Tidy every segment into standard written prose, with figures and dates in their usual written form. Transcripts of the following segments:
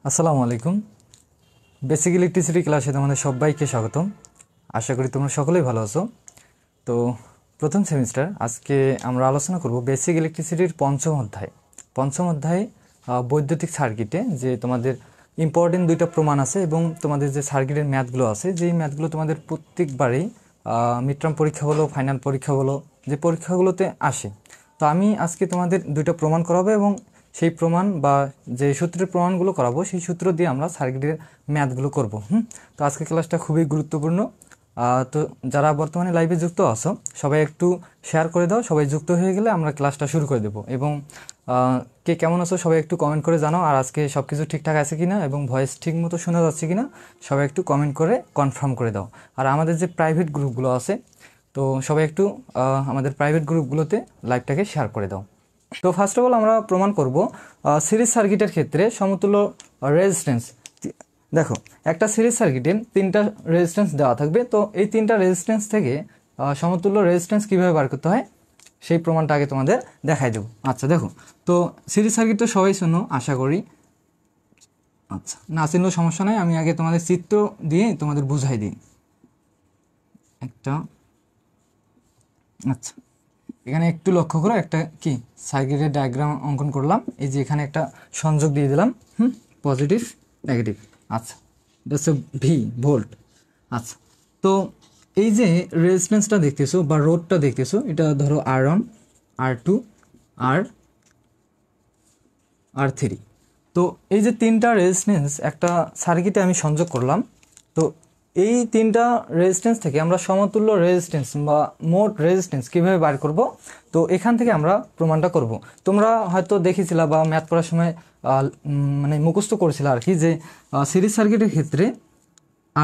আসসালামু আলাইকুম। Basic electricity ক্লাসে তোমাদের সবাইকে স্বাগতম। আশা করি তোমরা সকলেই ভালো আছো। তো প্রথম সেমিস্টার আজকে আমরা আলোচনা করব বেসিক ইলেকট্রিসিটির পঞ্চম অধ্যায় বৈদ্যুতিক সার্কিটে যে তোমাদের ইম্পর্টেন্ট দুইটা প্রমাণ আছে এবং তোমাদের যে সার্কিটের ম্যাথগুলো আছে, যেই ম্যাথগুলো তোমাদের প্রত্যেকবারেই মিড টার্ম পরীক্ষা বলো, ফাইনাল পরীক্ষা বলো, যে পরীক্ষাগুলোতে আসে। তো আমি আজকে তোমাদের দুইটা প্রমাণ করাবো এবং সেই প্রমাণ বা যে সূত্রের প্রমাণগুলো করাবো সেই সূত্র দিয়ে আমরা সার্কিটের ম্যাথগুলো করব। তো আজকে ক্লাসটা খুবই গুরুত্বপূর্ণ। তো যারা বর্তমানে লাইভে যুক্ত আছো সবাই একটু শেয়ার করে দাও। সবাই যুক্ত হয়ে গেলে আমরা ক্লাসটা শুরু করে দেবো এবং কে কেমন আছো সবাই একটু কমেন্ট করে জানাও। আর আজকে সব কিছু ঠিকঠাক আছে কিনা এবং ভয়েস ঠিক মতো শোনা যাচ্ছে কিনা সবাই একটু কমেন্ট করে কনফার্ম করে দাও। আর আমাদের যে প্রাইভেট গ্রুপগুলো আছে, তো সবাই একটু আমাদের প্রাইভেট গ্রুপগুলোতে লাইভটাকে শেয়ার করে দাও। তো ফার্স্ট অফ অল আমরা প্রমাণ করব সিরিজ সার্কিটের ক্ষেত্রে সমতুল্য রেজিস্ট্যান্স। দেখো, একটা সিরিজ সার্কিটে তিনটা রেজিস্ট্যান্স দেওয়া থাকবে। তো এই তিনটা রেজিস্ট্যান্স থেকে সমতুল্য রেজিস্ট্যান্স কীভাবে বার করতে হয় সেই প্রমাণটা আগে তোমাদের দেখাই দেবো। আচ্ছা দেখো, তো সিরিজ সার্কিট তো সবাই শোনো আশা করি। আচ্ছা, না চিনলেও সমস্যা নাই, আমি আগে তোমাদের চিত্র দিয়ে তোমাদের বুঝাই দিই একটা। আচ্ছা, এখানে একটু লক্ষ্য করো, একটা কি সার্কিটের ডায়াগ্রাম অঙ্কন করলাম। এই যে এখানে একটা সংযোগ দিয়ে দিলাম, পজিটিভ নেগেটিভ। আচ্ছা, এটা হচ্ছে ভি, ভোল্ট। আচ্ছা, তো এই যে রেজিস্ট্যান্সটা দেখতেছো বা রোধটা দেখতেছো, এটা ধরো R1, R2, R3। তো এই যে তিনটা রেজিস্ট্যান্স একটা সার্কিটে আমি সংযোগ করলাম। তো এই তিনটা রেজিস্ট্যান্স থেকে আমরা সমতুল্য রেজিস্ট্যান্স বা মোট রেজিস্ট্যান্স কীভাবে বার করব, তো এখান থেকে আমরা প্রমাণটা করব। তোমরা হয়তো দেখেছিলা বা ম্যাথ পড়ার সময় মানে মুখস্থ করেছিল আর কি, যে সিরিজ সার্কিটের ক্ষেত্রে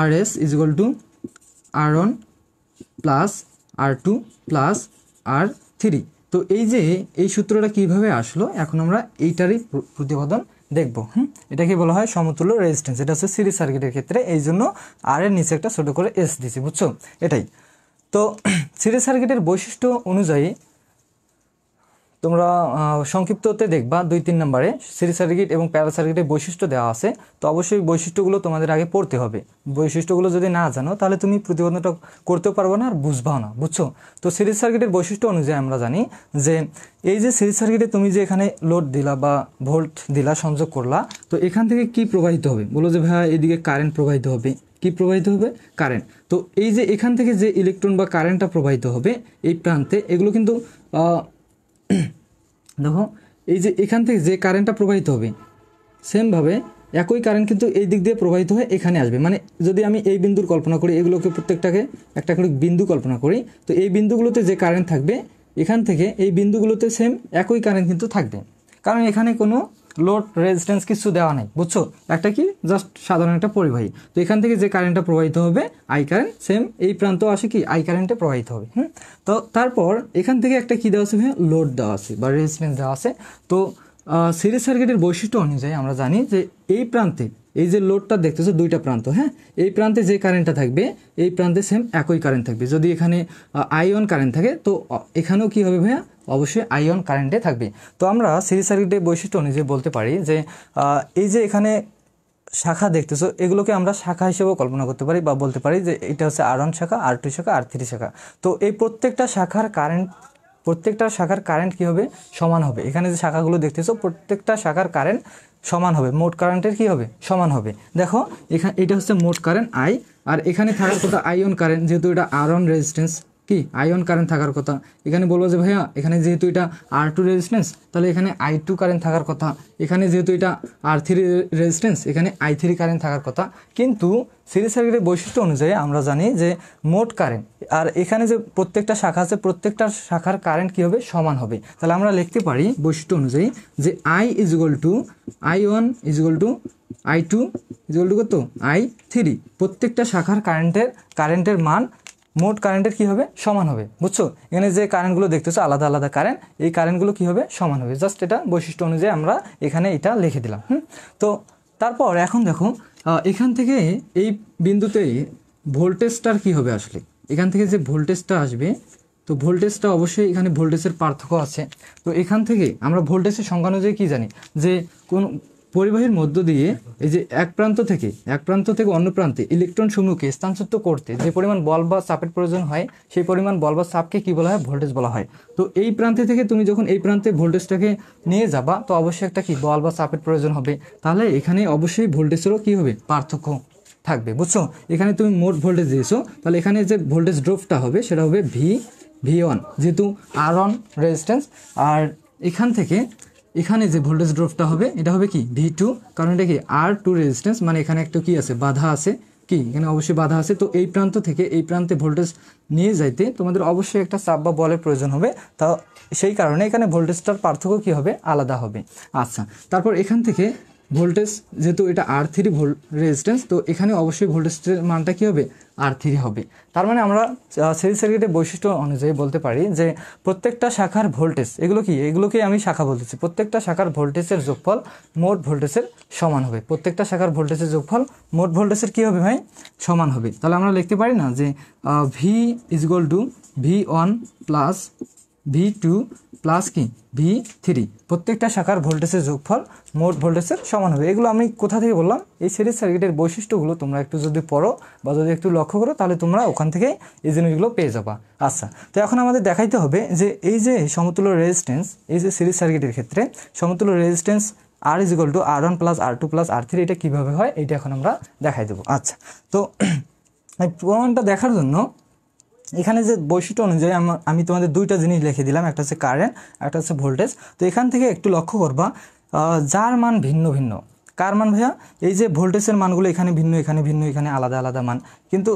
RS = R1 plus R2 plus R3। তো এই যে এই সূত্রটা কিভাবে আসলো, এখন আমরা এইটারই প্রতিপাদন দেখব। এটাকে বলা হয় সমতুল্য রেজিস্ট্যান্স। এটা হচ্ছে সিরিজ সার্কিটের ক্ষেত্রে, এই জন্য আর এর নিচে একটা ছোট করে এস দিছি, বুঝছো? এটাই। তো সিরিজ সার্কিটের বৈশিষ্ট্য অনুযায়ী তোমরা সংক্ষিপ্ততে দেখবা 2-3 নম্বরে সিরিজ সার্কিট এবং প্যারালাল সার্কিটের বৈশিষ্ট্য দেওয়া আছে। তো অবশ্যই বৈশিষ্ট্যগুলো তোমাদের আগে পড়তে হবে। বৈশিষ্ট্যগুলো যদি না জানো তাহলে তুমি প্রতিবন্ধটা করতেও পারবে না আর বুঝবাও না, বুঝছো? তো সিরিজ সার্কিটের বৈশিষ্ট্য অনুযায়ী আমরা জানি যে এই যে সিরিজ সার্কিটে তুমি যে এখানে লোড দিলা বা ভোল্ট দিলা, সংযোগ করলা, তো এখান থেকে কি প্রবাহিত হবে? বলো যে ভাই এদিকে কারেন্ট প্রবাহিত হবে। কি প্রবাহিত হবে? কারেন্ট। তো এই যে এখান থেকে যে ইলেকট্রন বা কারেন্টটা প্রবাহিত হবে এই প্রান্তে, এগুলো কিন্তু দেখো, এই যে এখান থেকে যে কারেন্টটা প্রবাহিত হবে সেমভাবে একই কারেন্ট কিন্তু এই দিক দিয়ে প্রবাহিত হয়ে এখানে আসবে। মানে যদি আমি এই বিন্দুর কল্পনা করি, এগুলোকে প্রত্যেকটাকে একটা করে বিন্দু কল্পনা করি, তো এই বিন্দুগুলোতে যে কারেন্ট থাকবে এখান থেকে এই বিন্দুগুলোতে সেম একই কারেন্ট কিন্তু থাকবে, কারণ এখানে কোনো লোড রেজিস্ট্যান্স কিছু দেওয়া নাই, বুঝছো? একটা কি জাস্ট সাধারণ একটা পরিবাহী। তো এখান থেকে যে কারেন্টটা প্রবাহিত হবে আই কারেন্ট, সেম এই প্রান্ত আসে কি আই কারেন্টে প্রবাহিত হবে। তো তারপর এখান থেকে একটা কি দেওয়া আছে? লোড দেওয়া আছে বা রেজিস্ট্যান্স দেওয়া আছে। তো সিরিজ সার্কিটের বৈশিষ্ট্য অনুযায়ী আমরা জানি যে এই প্রান্তে এই যে লোডটা দেখতেছো দুইটা প্রান্ত, এই প্রান্তে যে কারেন্টটা থাকবে এই প্রান্তে সেম একই কারেন্ট থাকবে। যদি এখানে আইঅন কারেন্ট থাকে তো এখানেও কি হবে ভাইয়া? অবশ্যই আইঅন কারেন্টে থাকবে। তো আমরা সিরিজ সার্কিটের বৈশিষ্ট্য অনুযায়ী বলতে পারি যে এই যে এখানে শাখা দেখতেছো, এগুলোকে আমরা শাখা হিসেবেও কল্পনা করতে পারি বা বলতে পারি যে এটা হচ্ছে R1 শাখা, R2 শাখা, R3 শাখা। তো এই প্রত্যেকটা শাখার কারেন্ট কি হবে? সমান হবে। এখানে যে শাখাগুলো দেখতেছো প্রত্যেকটা শাখার কারেন্ট সমান হবে, মোট কারেন্টের কি হবে? সমান হবে। দেখো এখানে এটা হচ্ছে মোট কারেন্ট আই, আর এখানে থাকার কথা আইঅন কারেন্ট, যেহেতু এটা R1 রেজিস্ট্যান্স, কি আইঅন কারেন্ট থাকার কথা। এখানে বলবো যে ভাইয়া এখানে যেহেতু এটা R2 রেজিস্ট্যান্স, তাহলে এখানে I2 কারেন্ট থাকার কথা। এখানে যেহেতু এটা R3 রেজিস্ট্যান্স, এখানে I3 কারেন্ট থাকার কথা। কিন্তু সিরিজ সার্কিটের বৈশিষ্ট্য অনুযায়ী আমরা জানি যে মোট কারেন্ট আর এখানে যে প্রত্যেকটা শাখা আছে প্রত্যেকটা শাখার কারেন্ট কি হবে? সমান হবে। তাহলে আমরা লিখতে পারি বৈশিষ্ট্য অনুযায়ী যে I = I1 = I2 = কত? I3। প্রত্যেকটা শাখার কারেন্টের মান মোট কারেন্টের কি হবে? সমান হবে, বুঝছো? এখানে যে কারেন্টগুলো দেখতেছো আলাদা আলাদা কারেন্ট, এই কারেন্টগুলো কি হবে? সমান হবে। জাস্ট এটা বৈশিষ্ট্য অনুযায়ী আমরা এখানে এটা লিখে দিলাম। তো তারপর এখন দেখো এখান থেকে এই বিন্দুতে ভোল্টেজটার কি হবে আসলে? এখান থেকে যে ভোল্টেজটা আসবে, তো ভোল্টেজটা অবশ্যই এখানে ভোল্টেজের পার্থক্য আছে। তো এখান থেকে আমরা ভোল্টেজের সংজ্ঞা অনুযায়ী কী জানি? যে কোন পরিবাহীর মধ্য দিয়ে এই যে এক প্রান্ত থেকে অন্য প্রান্তে ইলেকট্রন সমূহকে স্থানান্তরিত করতে যে পরিমাণ বল বা চাপের প্রয়োজন হয় সেই পরিমাণ বল বা চাপকে কি বলা হয়? ভোল্টেজ বলা হয়। তো এই প্রান্তে থেকে তুমি যখন এই প্রান্তে ভোল্টেজটাকে নিয়ে যাবা তো অবশ্যই একটা কি বল বা চাপের প্রয়োজন হবে। তাহলে এখানে অবশ্যই ভোল্টেজেরও কি হবে? পার্থক্য থাকবে, বুঝছো? এখানে তুমি মোট ভোল্টেজ দিয়েছো, তাহলে এখানে যে ভোল্টেজ ড্রপটা হবে সেটা হবে V1, যেহেতু R1 রেজিস্ট্যান্স, আর এখান থেকে এখানে যে ভোল্টেজ ড্রপটা হবে এটা হবে কি? V2, কারণ এটা কি R2 রেজিস্ট্যান্স, মানে এখানে একটা কি আছে? বাধা আছে, কি এখানে অবশ্যই বাধা আছে। তো এই প্রান্ত থেকে এই প্রান্তে ভোল্টেজ নিয়ে যাইতে তোমাদের অবশ্যই একটা চাপ বা বলের প্রয়োজন হবে। তা সেই কারণে এখানে ভোল্টেজটার পার্থক্য কি হবে? আলাদা হবে। আচ্ছা, তারপর এখান থেকে ভোল্টেজ, যেহেতু এটা R3 রেজিস্ট্যান্স, তো এখানে অবশ্যই ভোল্টেজের মানটা কি হবে? R3 হবে। তার মানে আমরা সিরিজ সার্কিটের বৈশিষ্ট্য অনুযায়ী বলতে পারি যে প্রত্যেকটা শাখার ভোল্টেজ, এগুলোকে আমি শাখা বলতেছি, প্রত্যেকটা শাখার ভোল্টেজের যোগফল মোট ভোল্টেজের সমান হবে। প্রত্যেকটা শাখার ভোল্টেজের যোগফল মোট ভোল্টেজের কি হবে ভাই? সমান হবে। তাহলে আমরা লিখতে পারি না যে V = V1 plus V2 plus কি V3, প্রত্যেকটা শাখার ভোল্টেজের যোগফল মোট ভোল্টেজের সমান হবে। এগুলো আমি কোথা থেকে বললাম? এই সিরিজ সার্কিটের বৈশিষ্ট্যগুলো তোমরা একটু যদি পড়ো বা যদি একটু লক্ষ্য করো তাহলে তোমরা ওখান থেকেই এই জিনিসগুলো পেয়ে যাবা। আচ্ছা, তো এখন আমাদের দেখাইতে হবে যে এই যে সমতুল্য রেজিস্ট্যান্স, এই যে সিরিজ সার্কিটের ক্ষেত্রে সমতুল্য resistance R = R1 plus R2 plus R3, এটা কীভাবে হয় এইটা এখন আমরা দেখাই দেবো। আচ্ছা, তো এই প্রমাণটা দেখার জন্য এখানে যে বৈশিষ্ট্য অনুযায়ী আমি তোমাদের দুইটা জিনিস লিখে দিলাম, একটা হচ্ছে কারেন্ট, একটা হচ্ছে ভোল্টেজ। তো এখান থেকে একটু লক্ষ্য করবা যার মান ভিন্ন ভিন্ন। কার মান ভাইয়া? এই যে ভোল্টেজের মানগুলো এখানে ভিন্ন, এখানে ভিন্ন, এখানে আলাদা আলাদা মান, কিন্তু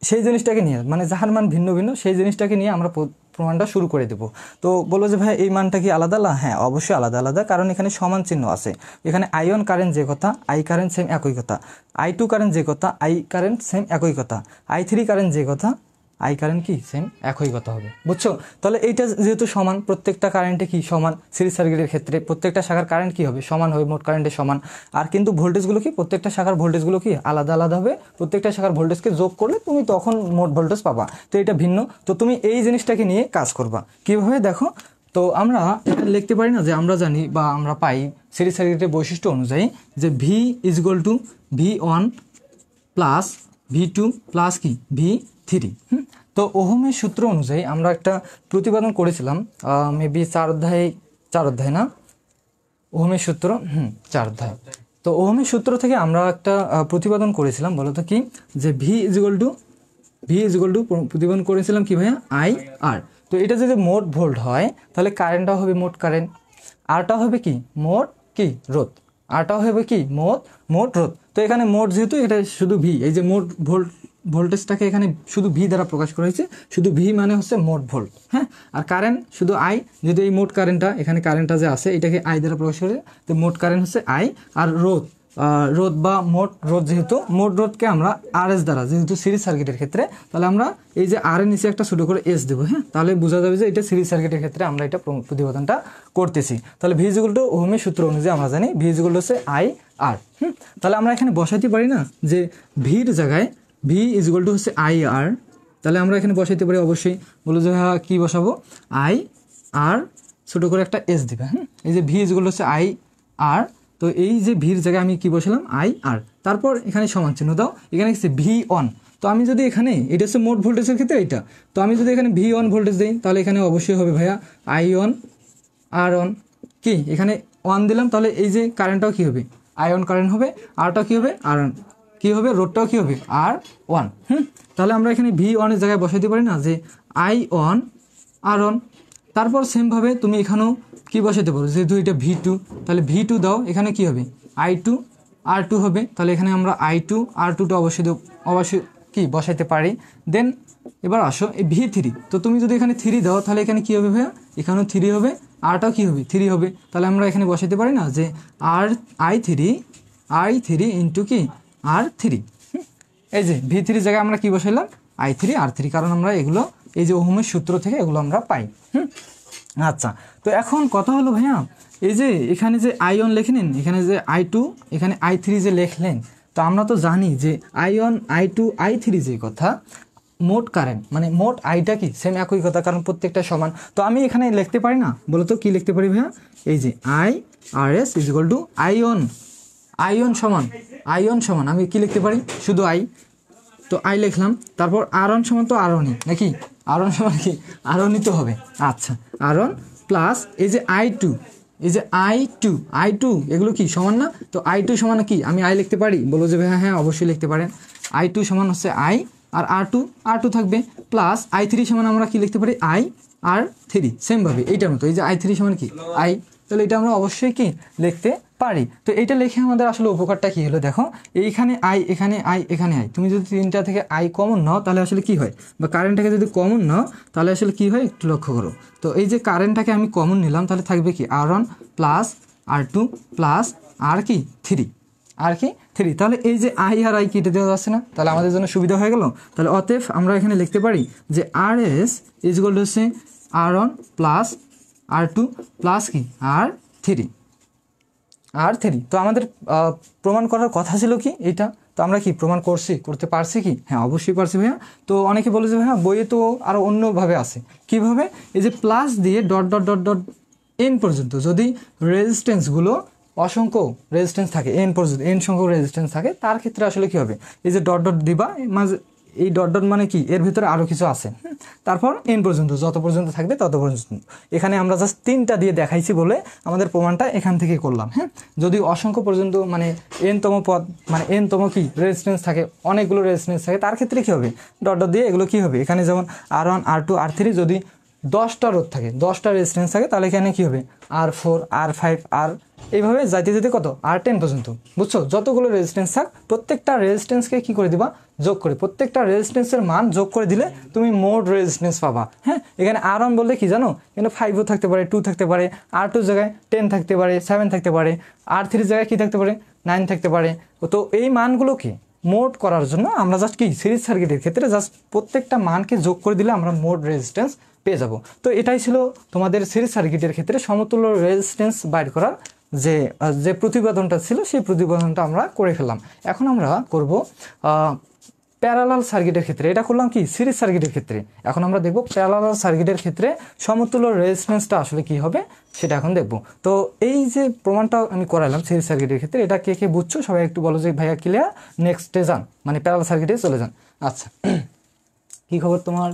সেই জিনিসটাকে নিয়ে, মানে যার মান ভিন্ন ভিন্ন সেই জিনিসটাকে নিয়ে আমরা প্রমাণটা শুরু করে দেব। তো বলো যে ভাই এই মানটা কি আলাদা আলাদা? হ্যাঁ, অবশ্যই আলাদা আলাদা, কারণ এখানে সমান চিহ্ন আছে। এখানে I1 কারেন্ট যে কথা, I কারেন্ট সেম একই কথা, I2 কারেন্ট যে কথা, I কারেন্ট সেম একই কথা, I3 কারেন্ট যে কথা, I কারেন্ট কি সেম একই কথা হবে, বুঝছো? তাহলে এইটা যেহেতু সমান, প্রত্যেকটা কারেন্টে কি সমান, সিরিজ সার্কিটের ক্ষেত্রে প্রত্যেকটা শাখার কারেন্ট কি হবে? সমান হবে, মোট কারেন্টের সমান। আর কিন্তু ভোল্টেজগুলো কি, প্রত্যেকটা শাখার ভোল্টেজগুলো কি আলাদা আলাদা হবে। প্রত্যেকটা শাখার ভোল্টেজকে যোগ করলে তুমি তখন মোট ভোল্টেজ পাবা। তো এটা ভিন্ন, তো তুমি এই জিনিসটাকে নিয়ে কাজ করবা। কীভাবে দেখো, তো আমরা এখানে লিখতে পারি না যে আমরা জানি বা আমরা পাই সিরিজ সার্কিটের বৈশিষ্ট্য অনুযায়ী যে V = V1 plus V2 plus কি V3। তো ওহমের সূত্র অনুযায়ী আমরা একটা প্রতিপাদন করেছিলাম, মেবি 4 অধ্যায় না, ওহমের সূত্র 4 অধ্যায়। তো ওহমের সূত্র থেকে আমরা একটা প্রতিপাদন করেছিলাম, বলো তো কি? যে V = প্রতিপাদন করেছিলাম কি ভাইয়া? IR। তো এটা যদি মোট ভোল্ট হয় তাহলে কারেন্টটাও হবে মোট কারেন্ট, আরটাও হবে কি মোট কি রোধ, আরটাও হবে কি মোট রোধ। তো এখানে মোট যেহেতু এটা শুধু V, এই যে মোট ভোল্টেজটাকে এখানে শুধু V দ্বারা প্রকাশ করা হয়েছে, শুধু V মানে হচ্ছে মোট ভোল্ট, হ্যাঁ। আর কারেন্ট শুধু I, যদি এই মোট কারেন্টটা এখানে কারেন্টটা যে আছে এটাকে I দ্বারা প্রকাশ করে, তো মোট কারেন্ট হচ্ছে I। আর রোধ বা মোট রোধ, যেহেতু মোট রোধকে আমরা RS দ্বারা, যেহেতু সিরিজ সার্কিটের ক্ষেত্রে, তাহলে আমরা এই যে R এর নিচে একটা ছোটো করে S দেবো, হ্যাঁ। তাহলে বোঝা যাবে যে এটা সিরিজ সার্কিটের ক্ষেত্রে আমরা এটা প্রতিপাদনটা করতেছি। তাহলে V = ওহমের সূত্র অনুযায়ী আমরা জানি V হচ্ছে IR। তাহলে আমরা এখানে বসাইতে পারি না যে ভির জায়গায় V = হচ্ছে IR, তাহলে আমরা এখানে বসাইতে পারি অবশ্যই। বলো যে হ্যাঁ, কী বসাবো? IR ছোটো করে একটা S দিবে, এই যে V = হচ্ছে IR, তো এই যে ভির জায়গায় আমি কি বসালাম? IR। তারপর এখানে সমান চিহ্ন দাও, এখানে হচ্ছে V1। তো আমি যদি এখানে, এটা হচ্ছে মোট ভোল্টেজের ক্ষেত্রে এটা, তো আমি যদি এখানে V1 ভোল্টেজ দিই তাহলে এখানে অবশ্যই হবে ভাইয়া I1 R1, কি এখানে 1 দিলাম, তাহলে এই যে কারেন্টটাও কি হবে? I1 কারেন্ট হবে, আরটাও কি হবে? R1 কি হবে? রোধটাও কি হবে? R1। তাহলে আমরা এখানে V1 এর জায়গায় বসাইতে পারি না যে I1 R1। তারপর সেমভাবে তুমি এখানেও কি বসাইতে পারো, যেহেতু এটা V2, তাহলে V2 দাও, এখানে কি হবে? I2 R2 হবে, তাহলে এখানে আমরা I2 R2টা অবশ্যই কি বসাইতে পারি। দেন এবার আসো এই V3, তো তুমি যদি এখানে 3 দাও তাহলে এখানে কি হবে ভাইয়া? এখানেও 3 হবে, আরটাও কি হবে? 3 হবে। তাহলে আমরা এখানে বসাইতে পারি না যে I3 ইন্টু কি R3। এই যে V3 জায়গায় আমরা কি বসাইলাম? I3 R3, কারণ আমরা এগুলো এই যে ওহমের সূত্র থেকে এগুলো আমরা পাই। আচ্ছা, তো এখন কথা হলো ভাইয়া, এই যে এখানে যে I1 লিখে নিন, এখানে যে I2, এখানে I3 যে লিখলেন, তো আমরা তো জানি যে I1 I2 I3 যে কথা, মোট কারেন্ট মানে মোট আইটা কি সেম একই কথা, কারণ প্রত্যেকটা সমান। তো আমি এখানে লিখতে পারি না, বলো তো কি লিখতে পারি ভাইয়া? এই যে RS ইজ ইকুয়াল টু আইয়ন সমান আমি কি লিখতে পারি, শুধু আই, তো আই লিখলাম, তারপর আরন সমান তো আরনই নাকি, আরন সমান কি আরনই তো হবে। আচ্ছা, আরন প্লাস এই যে আই টু এগুলো কি সমান না, তো আই টু সমান কি আমি আই লিখতে পারি, বলো যে হ্যাঁ হ্যাঁ অবশ্যই লিখতে পারেন। আই টু সমান হচ্ছে আই, আর আর টু থাকবে, প্লাস আই থ্রি সমান আমরা কি লিখতে পারি, আই আর থ্রি, সেমভাবে এইটার মতো, এই যে আই থ্রি সমান কি আই, তাহলে এটা আমরা অবশ্যই কি লিখতে পারি। তো এইটা লিখে আমাদের আসলে উপকারটা কি হলো দেখো, এইখানে আই, এখানে আই, এখানে আই, তুমি যদি তিনটা থেকে আই কমন নাও তাহলে আসলে কি হয়, বা কারেন্টটাকে যদি কমন নাও তাহলে আসলে কি হয় একটু লক্ষ্য করো। তো এই যে কারেন্টটাকে আমি কমন নিলাম, তাহলে থাকবে কি R1 প্লাস R2 প্লাস আর কি থ্রি, তাহলে এই যে আই আর আই কেটে দেওয়া যাচ্ছে না, তাহলে আমাদের জন্য সুবিধা হয়ে গেল। তাহলে অতএব আমরা এখানে লিখতে পারি যে RS ইজ ইকুয়াল টু হচ্ছে R1 প্লাস R2 প্লাস কি আর থ্রি। তো আমাদের প্রমাণ করার কথা ছিল কি এইটা, তো আমরা কি প্রমাণ করতে পারছি কি, হ্যাঁ অবশ্যই পারছি ভাইয়া। তো অনেকে বলে যে ভাইয়া বইয়ে তো আরও অন্যভাবে আছে, কিভাবে, এই যে প্লাস দিয়ে dot dot dot dot N পর্যন্ত যদি রেজিস্ট্যান্সগুলো অসংখ্য রেজিস্ট্যান্স থাকে, এন পর্যন্ত এন সংখ্যক রেজিস্ট্যান্স থাকে, তার ক্ষেত্রে আসলে কি হবে, এই যে ডট ডট দিবা মাঝে, এই ডট ডট মানে কি এর ভিতরে আরও কিছু আছে, তারপর এন পর্যন্ত যত পর্যন্ত থাকবে তত পর্যন্ত। এখানে আমরা জাস্ট তিনটা দিয়ে দেখাইছি বলে আমাদের প্রমাণটা এখান থেকে করলাম। হ্যাঁ, যদি অসংখ্য পর্যন্ত মানে এনতম পদ মানে এনতম কি রেজিস্ট্যান্স থাকে, অনেকগুলো রেজিস্ট্যান্স থাকে, তার ক্ষেত্রে কী হবে, ডট ডট দিয়ে এগুলো কী হবে, এখানে যেমন R1 R2 R3 যদি 10টা রোধ থাকে, 10টা রেজিস্ট্যান্স থাকে, তাহলে এখানে কী হবে R4 R5 এইভাবে যাইতে যেতে কত R10 পর্যন্ত, বুঝছো, যতগুলো রেজিস্ট্যান্স থাক প্রত্যেকটা রেজিস্ট্যান্সকে কী করে দিবা, যোগ করে, প্রত্যেকটা রেজিস্ট্যান্সের মান যোগ করে দিলে তুমি মোট রেজিস্ট্যান্স পাবা। হ্যাঁ, এখানে R1 বললে কি জানো, এখানে 5ও থাকতে পারে, 2 থাকতে পারে, R2 জায়গায় 10 থাকতে পারে, 7 থাকতে পারে, R3 জায়গায় কী থাকতে পারে, 9 থাকতে পারে। তো এই মানগুলোকে মোট করার জন্য আমরা জাস্ট কি সিরিজ সার্কিটের ক্ষেত্রে জাস্ট প্রত্যেকটা মানকে যোগ করে দিলে আমরা মোট রেজিস্ট্যান্স পেয়ে যাব। তো এটাই ছিল তোমাদের সিরিজ সার্কিটের ক্ষেত্রে সমতুল্য রেজিস্ট্যান্স বাইর করার যে প্রতিবেদনটা ছিল, সেই প্রতিবেদনটা আমরা করে ফেললাম। এখন আমরা করব প্যারালাল সার্কিটের ক্ষেত্রে, এটা করলাম কি সিরিজ সার্কিটের ক্ষেত্রে, এখন আমরা দেখব প্যারালাল সার্কিটের ক্ষেত্রে সমতুল্য রেজিস্ট্যান্সটা আসলে কি হবে সেটা এখন দেখব। তো এই যে প্রমাণটা আমি করালাম সিরিজ সার্কিটের ক্ষেত্রে, এটা কে কে বুঝছো সবাই একটু বলো যে ভাইয়া ক্লিয়ার, নেক্সটে যান, মানে প্যারালাল সার্কিটে চলে যান। আচ্ছা, কি খবর তোমার,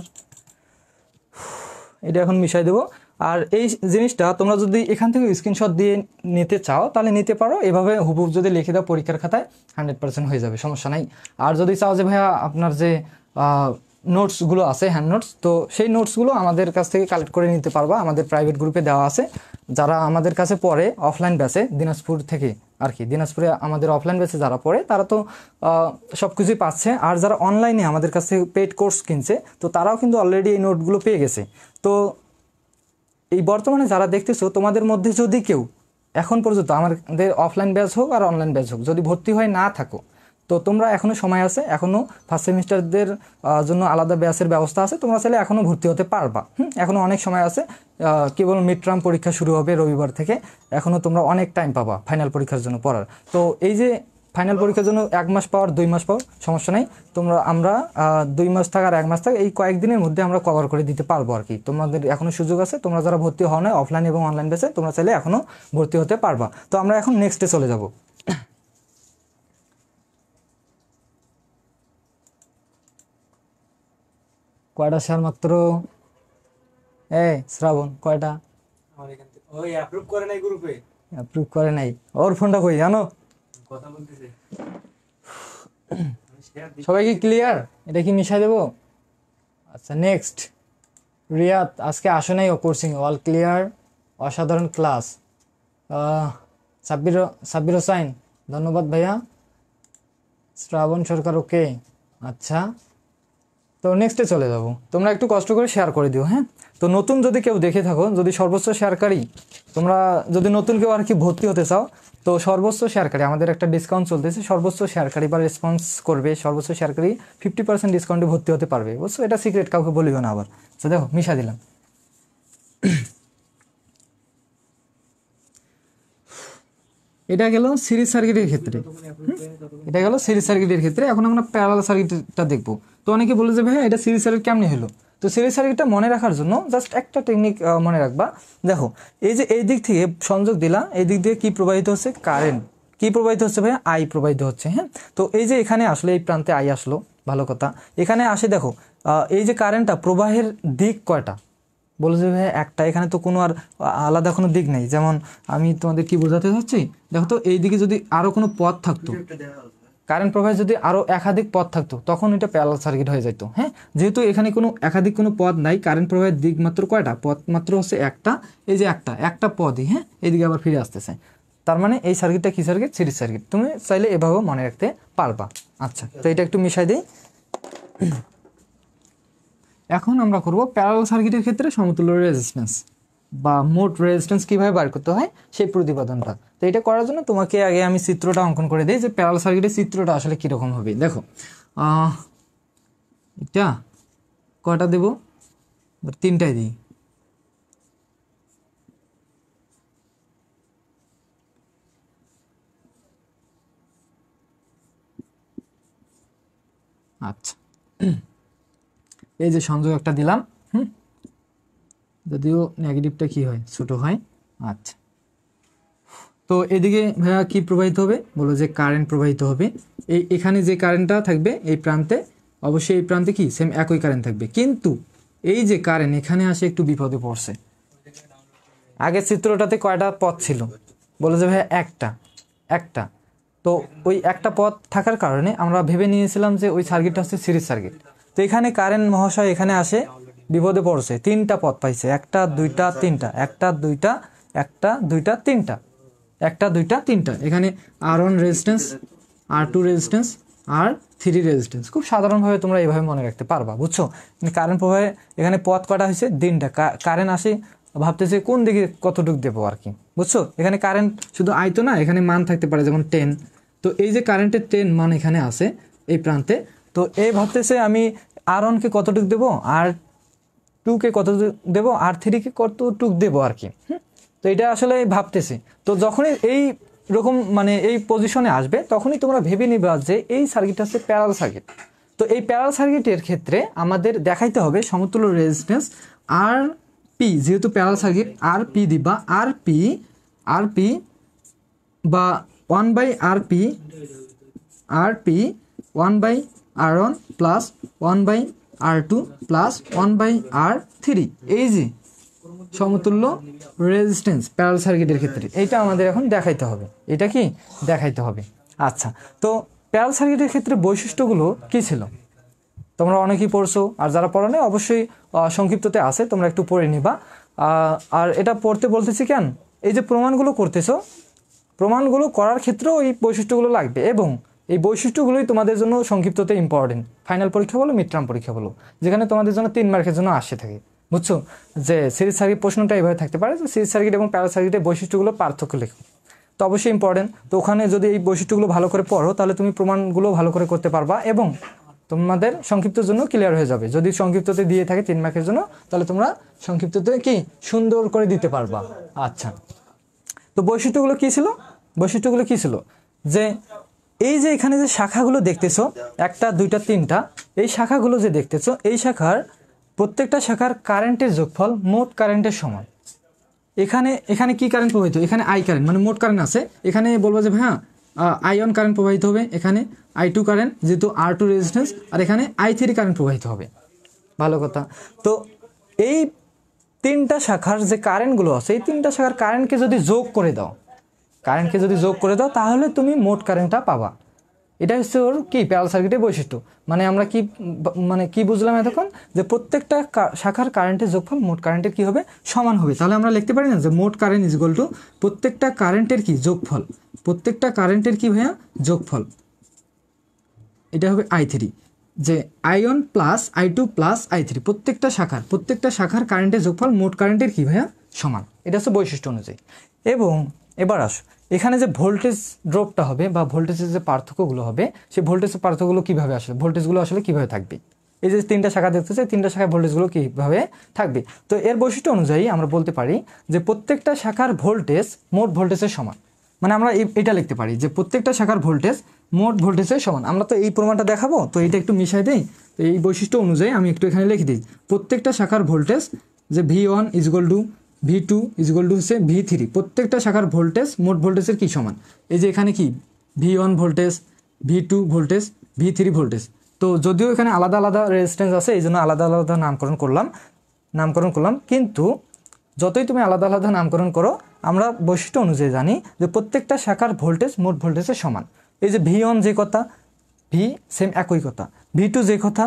এটা এখন মিশাই দেবো। আর এই জিনিসটা তোমরা যদি এখান থেকে স্ক্রিনশট দিয়ে নিতে চাও তাহলে নিতে পারো, এভাবে হুবহু যদি লিখে দাও পরীক্ষার খাতায় 100% হয়ে যাবে, সমস্যা নাই। আর যদি চাও যে ভাইয়া আপনার যে নোটসগুলো আছে হ্যান্ড নোটস, তো সেই নোটসগুলো আমাদের কাছ থেকে কালেক্ট করে নিতে পারবা, আমাদের প্রাইভেট গ্রুপে দেওয়া আছে। যারা আমাদের কাছে পড়ে অফলাইন ব্যাচে দিনাজপুর থেকে আর কি, দিনাজপুরে আমাদের অফলাইন ব্যাচে যারা পড়ে তারা তো সব কিছুই পাচ্ছে, আর যারা অনলাইনে আমাদের কাছ থেকে পেইড কোর্স কিনছে তো তারাও কিন্তু অলরেডি এই নোটগুলো পেয়ে গেছে। তো এই বর্তমানে যারা দেখতেছো তোমাদের মধ্যে যদি কেউ এখন পর্যন্ত আমাদের অফলাইন ব্যাচ হোক আর অনলাইন ব্যাচ হোক যদি ভর্তি হয়ে না থাকো, তো তোমরা এখনও সময় আছে, এখনও ফার্স্ট সেমিস্টারদের জন্য আলাদা ব্যাচের ব্যবস্থা আছে, তোমরা চাইলে এখনও ভর্তি হতে পারবা। এখনও অনেক সময় আছে, কেবল মিড টার্ম পরীক্ষা শুরু হবে রবিবার থেকে, এখনও তোমরা অনেক টাইম পাবা ফাইনাল পরীক্ষার জন্য পড়ার। তো এই যে ফাইনাল পরীক্ষার জন্য 1 মাস পাওয়ার 2 মাস পাও সমস্যা নেই, আমরা 2 মাস থাক আর 1 মাস থাক এই কয়েকদিনের মধ্যে আমরা কভার করে দিতে পারবো আর কি। তোমাদের এখনও সুযোগ আছে, তোমরা যারা ভর্তি হও না অফলাইন এবং অনলাইন বেসে তোমরা চাইলে এখনও ভর্তি হতে পারবা। তো আমরা এখন নেক্সটে চলে যাব। কয়টা শেয়ার মাত্র, শ্রাবণ কয়টা, ওই অ্যাপ্রুভ করে নাই গ্রুপে, অ্যাপ্রুভ করে নাই, ওর ফোনটা কই জানো, কথা বলতেছে। সবাই কি ক্লিয়ার, এটা কি মিশাই দেবো? আচ্ছা নেক্সট, রিয়াদ আজকে আসো নাই, ও কোর্সিং অল ক্লিয়ার, অসাধারণ ক্লাস। সাব্বির হোসাইন ধন্যবাদ ভাইয়া। শ্রাবণ সরকার ওকে, আচ্ছা তো নেক্সটে চলে যাব। তোমরা একটু কষ্ট করে শেয়ার করে দিও, হ্যাঁ। তো নতুন যদি কেউ দেখে থাকো, যদি সর্বোচ্চ শেয়ারকারী, তোমরা যদি নতুন কেউ আর কি ভর্তি হতে চাও, তো সর্বোচ্চ শেয়ারকারী আমাদের একটা ডিসকাউন্ট চলতেছে, সর্বোচ্চ শেয়ারকারী বা রেসপন্স করবে সর্বোচ্চ শেয়ারকারী 50% ডিসকাউন্টে ভর্তি হতে পারবে, বুঝছো, এটা সিক্রেট, কাউকে বলিও না আবার। তো দেখো মিশা দিলাম। এটা গেল সিরিজ সার্কিটের ক্ষেত্রে, এখন আমরা প্যারালাল সার্কিটটা দেখবো। তো অনেকে বলে যে ভাই এটা সিরিজ সার্কিট কেমনি হলো, তো সিরিজ সার্কিটটা মনে রাখার জন্য জাস্ট একটা টেকনিক মনে রাখবা। দেখো এই যে এই দিক থেকে সংযোগ দিলা, এই দিক দিয়ে কি প্রবাহিত হচ্ছে, কারেন্ট কি প্রবাহিত হচ্ছে ভাইয়া, আই প্রবাহিত হচ্ছে। হ্যাঁ, তো এই যে এখানে আসলে এই প্রান্তে আই আসলো, ভালো কথা। এখানে আসে দেখো এই যে কারেন্টটা প্রবাহের দিক কয়টা, বলে যে ভাই একটা, এখানে তো কোনো আর আলাদা কোনো দিক নেই। যেমন আমি তোমাদের কি বোঝাতে চাচ্ছি, দেখো তো এই দিকে যদি আরো কোনো পথ থাকতো, কারেন্ট প্রবাহে যদি আরো একাধিক পথ থাকতো তখন এটা প্যারালাল সার্কিট হয়ে যেত। হ্যাঁ, যেহেতু এখানে কোনো একাধিক কোনো পথ নাই, কারেন্ট প্রবাহের দিক মাত্র কয়টা, পথ মাত্র হচ্ছে একটা, এই যে একটা পথই। হ্যাঁ, এইদিকে আবার ফিরে আসতেছে, তার মানে এই সার্কিটটা কি সার্কিট, সিরিজ সার্কিট। তুমি চাইলে এভাবেও মনে রাখতে পারবা। আচ্ছা, তো এটা একটু মিশাই দিই। এখন আমরা করব প্যারালাল সার্কিটের ক্ষেত্রে সমতুল্য রেজিস্ট্যান্স বা মোট রেজিস্ট্যান্স কিভাবে বার করতে হয় সেই প্রতিপাদনটা। তো এটা করার জন্য তোমাকে আগে আমি চিত্রটা অঙ্কন করে দিই যে প্যারালাল সার্কিটের চিত্রটা আসলে কীরকম হবে। দেখো এটা কয়টা দেব, 3টাই দিই। আচ্ছা, এই যে সংযোগ একটা দিলাম, যদিও নেগেটিভটা কি হয়, ছোট হয়। আচ্ছা, তো এদিকে ভাইয়া কি প্রবাহিত হবে, বলো যে কারেন্ট প্রবাহিত হবে। এখানে যে কারেন্টটা থাকবে এই প্রান্তে, অবশ্যই এই প্রান্তে কি সেম একই কারেন্ট থাকবে, কিন্তু এই যে কারেন্ট এখানে আসে একটু বিপদে পড়ছে। আগের চিত্রটাতে কয়টা পথ ছিল, বলে যে ভাইয়া একটা। তো ওই একটা পথ থাকার কারণে আমরা ভেবে নিয়েছিলাম যে ওই সার্কিটটা হচ্ছে সিরিজ সার্কিট। তো এখানে কারেন্ট মহাশয় এখানে আসে বিপদে পড়ছে, 3টা পথ পাইছে, 1 2 3, 1 2 3, এখানে R1 resistance, R2 resistance, R3 resistance. খুব সাধারণভাবে তোমরা এইভাবে মনে রাখতে পারবা, বুঝছো। কারেন্ট প্রবাহে এখানে পথ কটা হয়েছে, 3টা। কারেন্ট আসে ভাবতেছে কোন দিকে কতটুকু দেবো আর কি, বুঝছো। এখানে কারেন্ট শুধু আইতো না, এখানে মান থাকতে পারে, যেমন 10। তো এই যে কারেন্টের 10 মান এখানে আছে এই প্রান্তে, তো এই ভাবতেছে আমি R1-কে কতটুকু দেবো, R2-কে কতটুকু দেবো, R3-কে কতটুকু দেবো আর কি। তো এটা আসলে ভাবতেছি। তো যখনই এই রকম মানে এই পজিশনে আসবে তখনই তোমরা ভেবে নিবা যে এই সার্কিটটা হচ্ছে প্যারালাল সার্কিট। তো এই প্যারালাল সার্কিটের ক্ষেত্রে আমাদের দেখাইতে হবে সমতুল্য রেজিস্ট্যান্স আর পি, যেহেতু প্যারালাল সার্কিট আর পি দিবা, আর পি বা 1/RP, 1/R1 plus 1/R2 plus 1/R3, এই যে সমতুল্য রেজিস্ট্যান্স প্যারালাল সার্কিটের ক্ষেত্রে এইটা আমাদের এখন দেখাইতে হবে। এটা কি দেখাইতে হবে। আচ্ছা, তো প্যারালাল সার্কিটের ক্ষেত্রে বৈশিষ্ট্যগুলো কি ছিল তোমরা অনেকেই পড়ছো, আর যারা পড়ো না অবশ্যই সংক্ষিপ্ততে আছে, তোমরা একটু পড়ে নিবা। আর এটা পড়তে বলতেছি কেন, এই যে প্রমাণগুলো করতেছো, প্রমাণগুলো করার ক্ষেত্রেও এই বৈশিষ্ট্যগুলো লাগবে, এবং এই বৈশিষ্ট্যগুলোই তোমাদের জন্য সংক্ষিপ্ততে ইম্পর্টেন্ট। ফাইনাল পরীক্ষা বলো, মিড টার্ম পরীক্ষা বলো, যেখানে তোমাদের জন্য 3 মার্কের জন্য আসে থাকে, বুঝছো। যে সিরিজ সার্কিট প্রশ্নটা এইভাবে থাকতে পারে যে সিরিজ সার্কিট এবং প্যারালাল সার্কিটের বৈশিষ্ট্যগুলো পার্থক্য লেখো, তো অবশ্যই ইম্পর্টেন্ট। তো ওখানে যদি এই বৈশিষ্ট্যগুলো ভালো করে পড়ো তাহলে তুমি প্রমাণগুলো ভালো করে করতে পারবা, এবং তোমাদের সংক্ষিপ্তের জন্য ক্লিয়ার হয়ে যাবে। যদি সংক্ষিপ্ততে দিয়ে থাকে 3 মার্কের জন্য, তাহলে তোমরা সংক্ষিপ্ততে কি সুন্দর করে দিতে পারবা। আচ্ছা, তো বৈশিষ্ট্যগুলো কি ছিল, যে এই যে এখানে যে শাখাগুলো দেখতেছো 1 2 3টা, এই শাখাগুলো যে দেখতেছো, এই শাখার প্রত্যেকটা শাখার কারেন্টের যোগফল মোট কারেন্টের সমান। এখানে কি কারেন্ট প্রবাহিত, এখানে আই কারেন্ট মানে মোট কারেন্ট আছে। এখানে বলবো যে হ্যাঁ I1 কারেন্ট প্রবাহিত হবে, এখানে I2 কারেন্ট যেহেতু R2 রেজিস্ট্যান্স, আর এখানে I3 কারেন্ট প্রবাহিত হবে, ভালো কথা। তো এই 3টা শাখার যে কারেন্টগুলো আছে, এই 3টা শাখার কারেন্টকে যদি যোগ করে দাও তাহলে তুমি মোট কারেন্টটা পাবা। এটা হচ্ছে ওর কি প্যারালাল সার্কিটের বৈশিষ্ট্য। মানে আমরা কি বুঝলাম এতক্ষণ, যে প্রত্যেকটা শাখার কারেন্টের যোগফল মোট কারেন্টের কি হবে, সমান হবে। তাহলে আমরা লিখতে পারি না যে মোট কারেন্ট ইজ ইকুয়াল টু প্রত্যেকটা কারেন্টের কি যোগফল, প্রত্যেকটা কারেন্টের কি ভাইয়া যোগফল, এটা হবে I3, যে I1 plus I2 plus I3 প্রত্যেকটা শাখার কারেন্টের যোগফল মোট কারেন্টের কি ভাইয়া সমান। এটা হচ্ছে বৈশিষ্ট্য অনুযায়ী। এবং এবার আসো, এখানে যে ভোল্টেজ ড্রপটা হবে বা ভোল্টেজের যে পার্থক্যগুলো হবে, সেই ভোল্টেজের পার্থক্যগুলো কিভাবে আসলে, ভোল্টেজগুলো আসলে কিভাবে থাকবে, এই যে 3টা শাখা দেখতেছে, 3টা শাখায় ভোল্টেজগুলো কিভাবে থাকবে। তো এর বৈশিষ্ট্য অনুযায়ী আমরা বলতে পারি যে প্রত্যেকটা শাখার ভোল্টেজ মোট ভোল্টেজের সমান। মানে আমরা এটা লিখতে পারি যে প্রত্যেকটা শাখার ভোল্টেজ মোট ভোল্টেজের সমান। আমরা তো এই প্রমাণটা দেখাবো, তো এটা একটু মিশাই দেই। তো এই বৈশিষ্ট্য অনুযায়ী আমি একটু এখানে লিখে দিই প্রত্যেকটা শাখার ভোল্টেজ যে V1 = V2 = হচ্ছে V3, প্রত্যেকটা শাখার ভোল্টেজ মোট ভোল্টেজের কি সমান। এই যে এখানে কি V1 voltage, V2 voltage, V3 voltage. তো যদিও এখানে আলাদা আলাদা রেজিস্ট্যান্স আছে, এই জন্য আলাদা আলাদা নামকরণ করলাম, কিন্তু যতই তুমি আলাদা আলাদা নামকরণ করো আমরা বৈশিষ্ট্য অনুযায়ী জানি যে প্রত্যেকটা শাখার ভোল্টেজ মোট ভোল্টেজের সমান। এই যে V1 যে কথা, V সেম একই কথা, V2 যে কথা,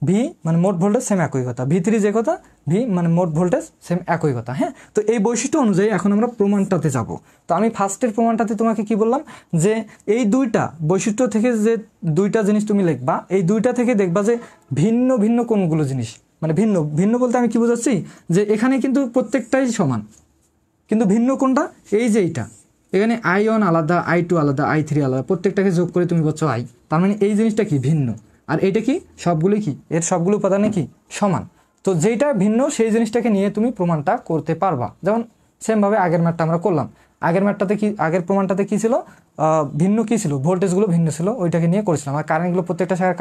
V মানে মোট ভোল্টেজ সেম একই কথা, V3 যে কথা, V মানে মোট ভোল্টেজ সেম একই কথা। হ্যাঁ, তো এই বৈশিষ্ট্য অনুযায়ী এখন আমরা প্রমাণটাতে যাব। তো আমি ফার্স্টের প্রমাণটাতে তোমাকে কি বললাম যে এই দুইটা বৈশিষ্ট্য থেকে যে দুইটা জিনিস তুমি লিখবা, এই দুইটা থেকে দেখবা যে ভিন্ন ভিন্ন কোনগুলো জিনিস, মানে ভিন্ন ভিন্ন বলতে আমি কি বোঝাচ্ছি যে এখানে কিন্তু প্রত্যেকটাই সমান, কিন্তু ভিন্ন কোনটা, এই যে এইটা এখানে I1 আলাদা, I2 আলাদা, I3 আলাদা, প্রত্যেকটাকে যোগ করে তুমি বলছো I, তার মানে এই জিনিসটা কি ভিন্ন, আর এইটা কি সবগুলোই কি এর সবগুলো উপাদানে কি সমান। তো যেটা ভিন্ন সেই জিনিসটাকে নিয়ে তুমি প্রমাণটা করতে পারবা। যেমন সেমভাবে আগের ম্যাথটা আমরা করলাম, আগের প্রমাণটাতে কি ছিল, ভিন্ন কি ছিল, ভোল্টেজগুলো ভিন্ন ছিল, ওইটাকে নিয়ে করেছিলাম। আর কারেন্টগুলো প্রত্যেকটা শাখার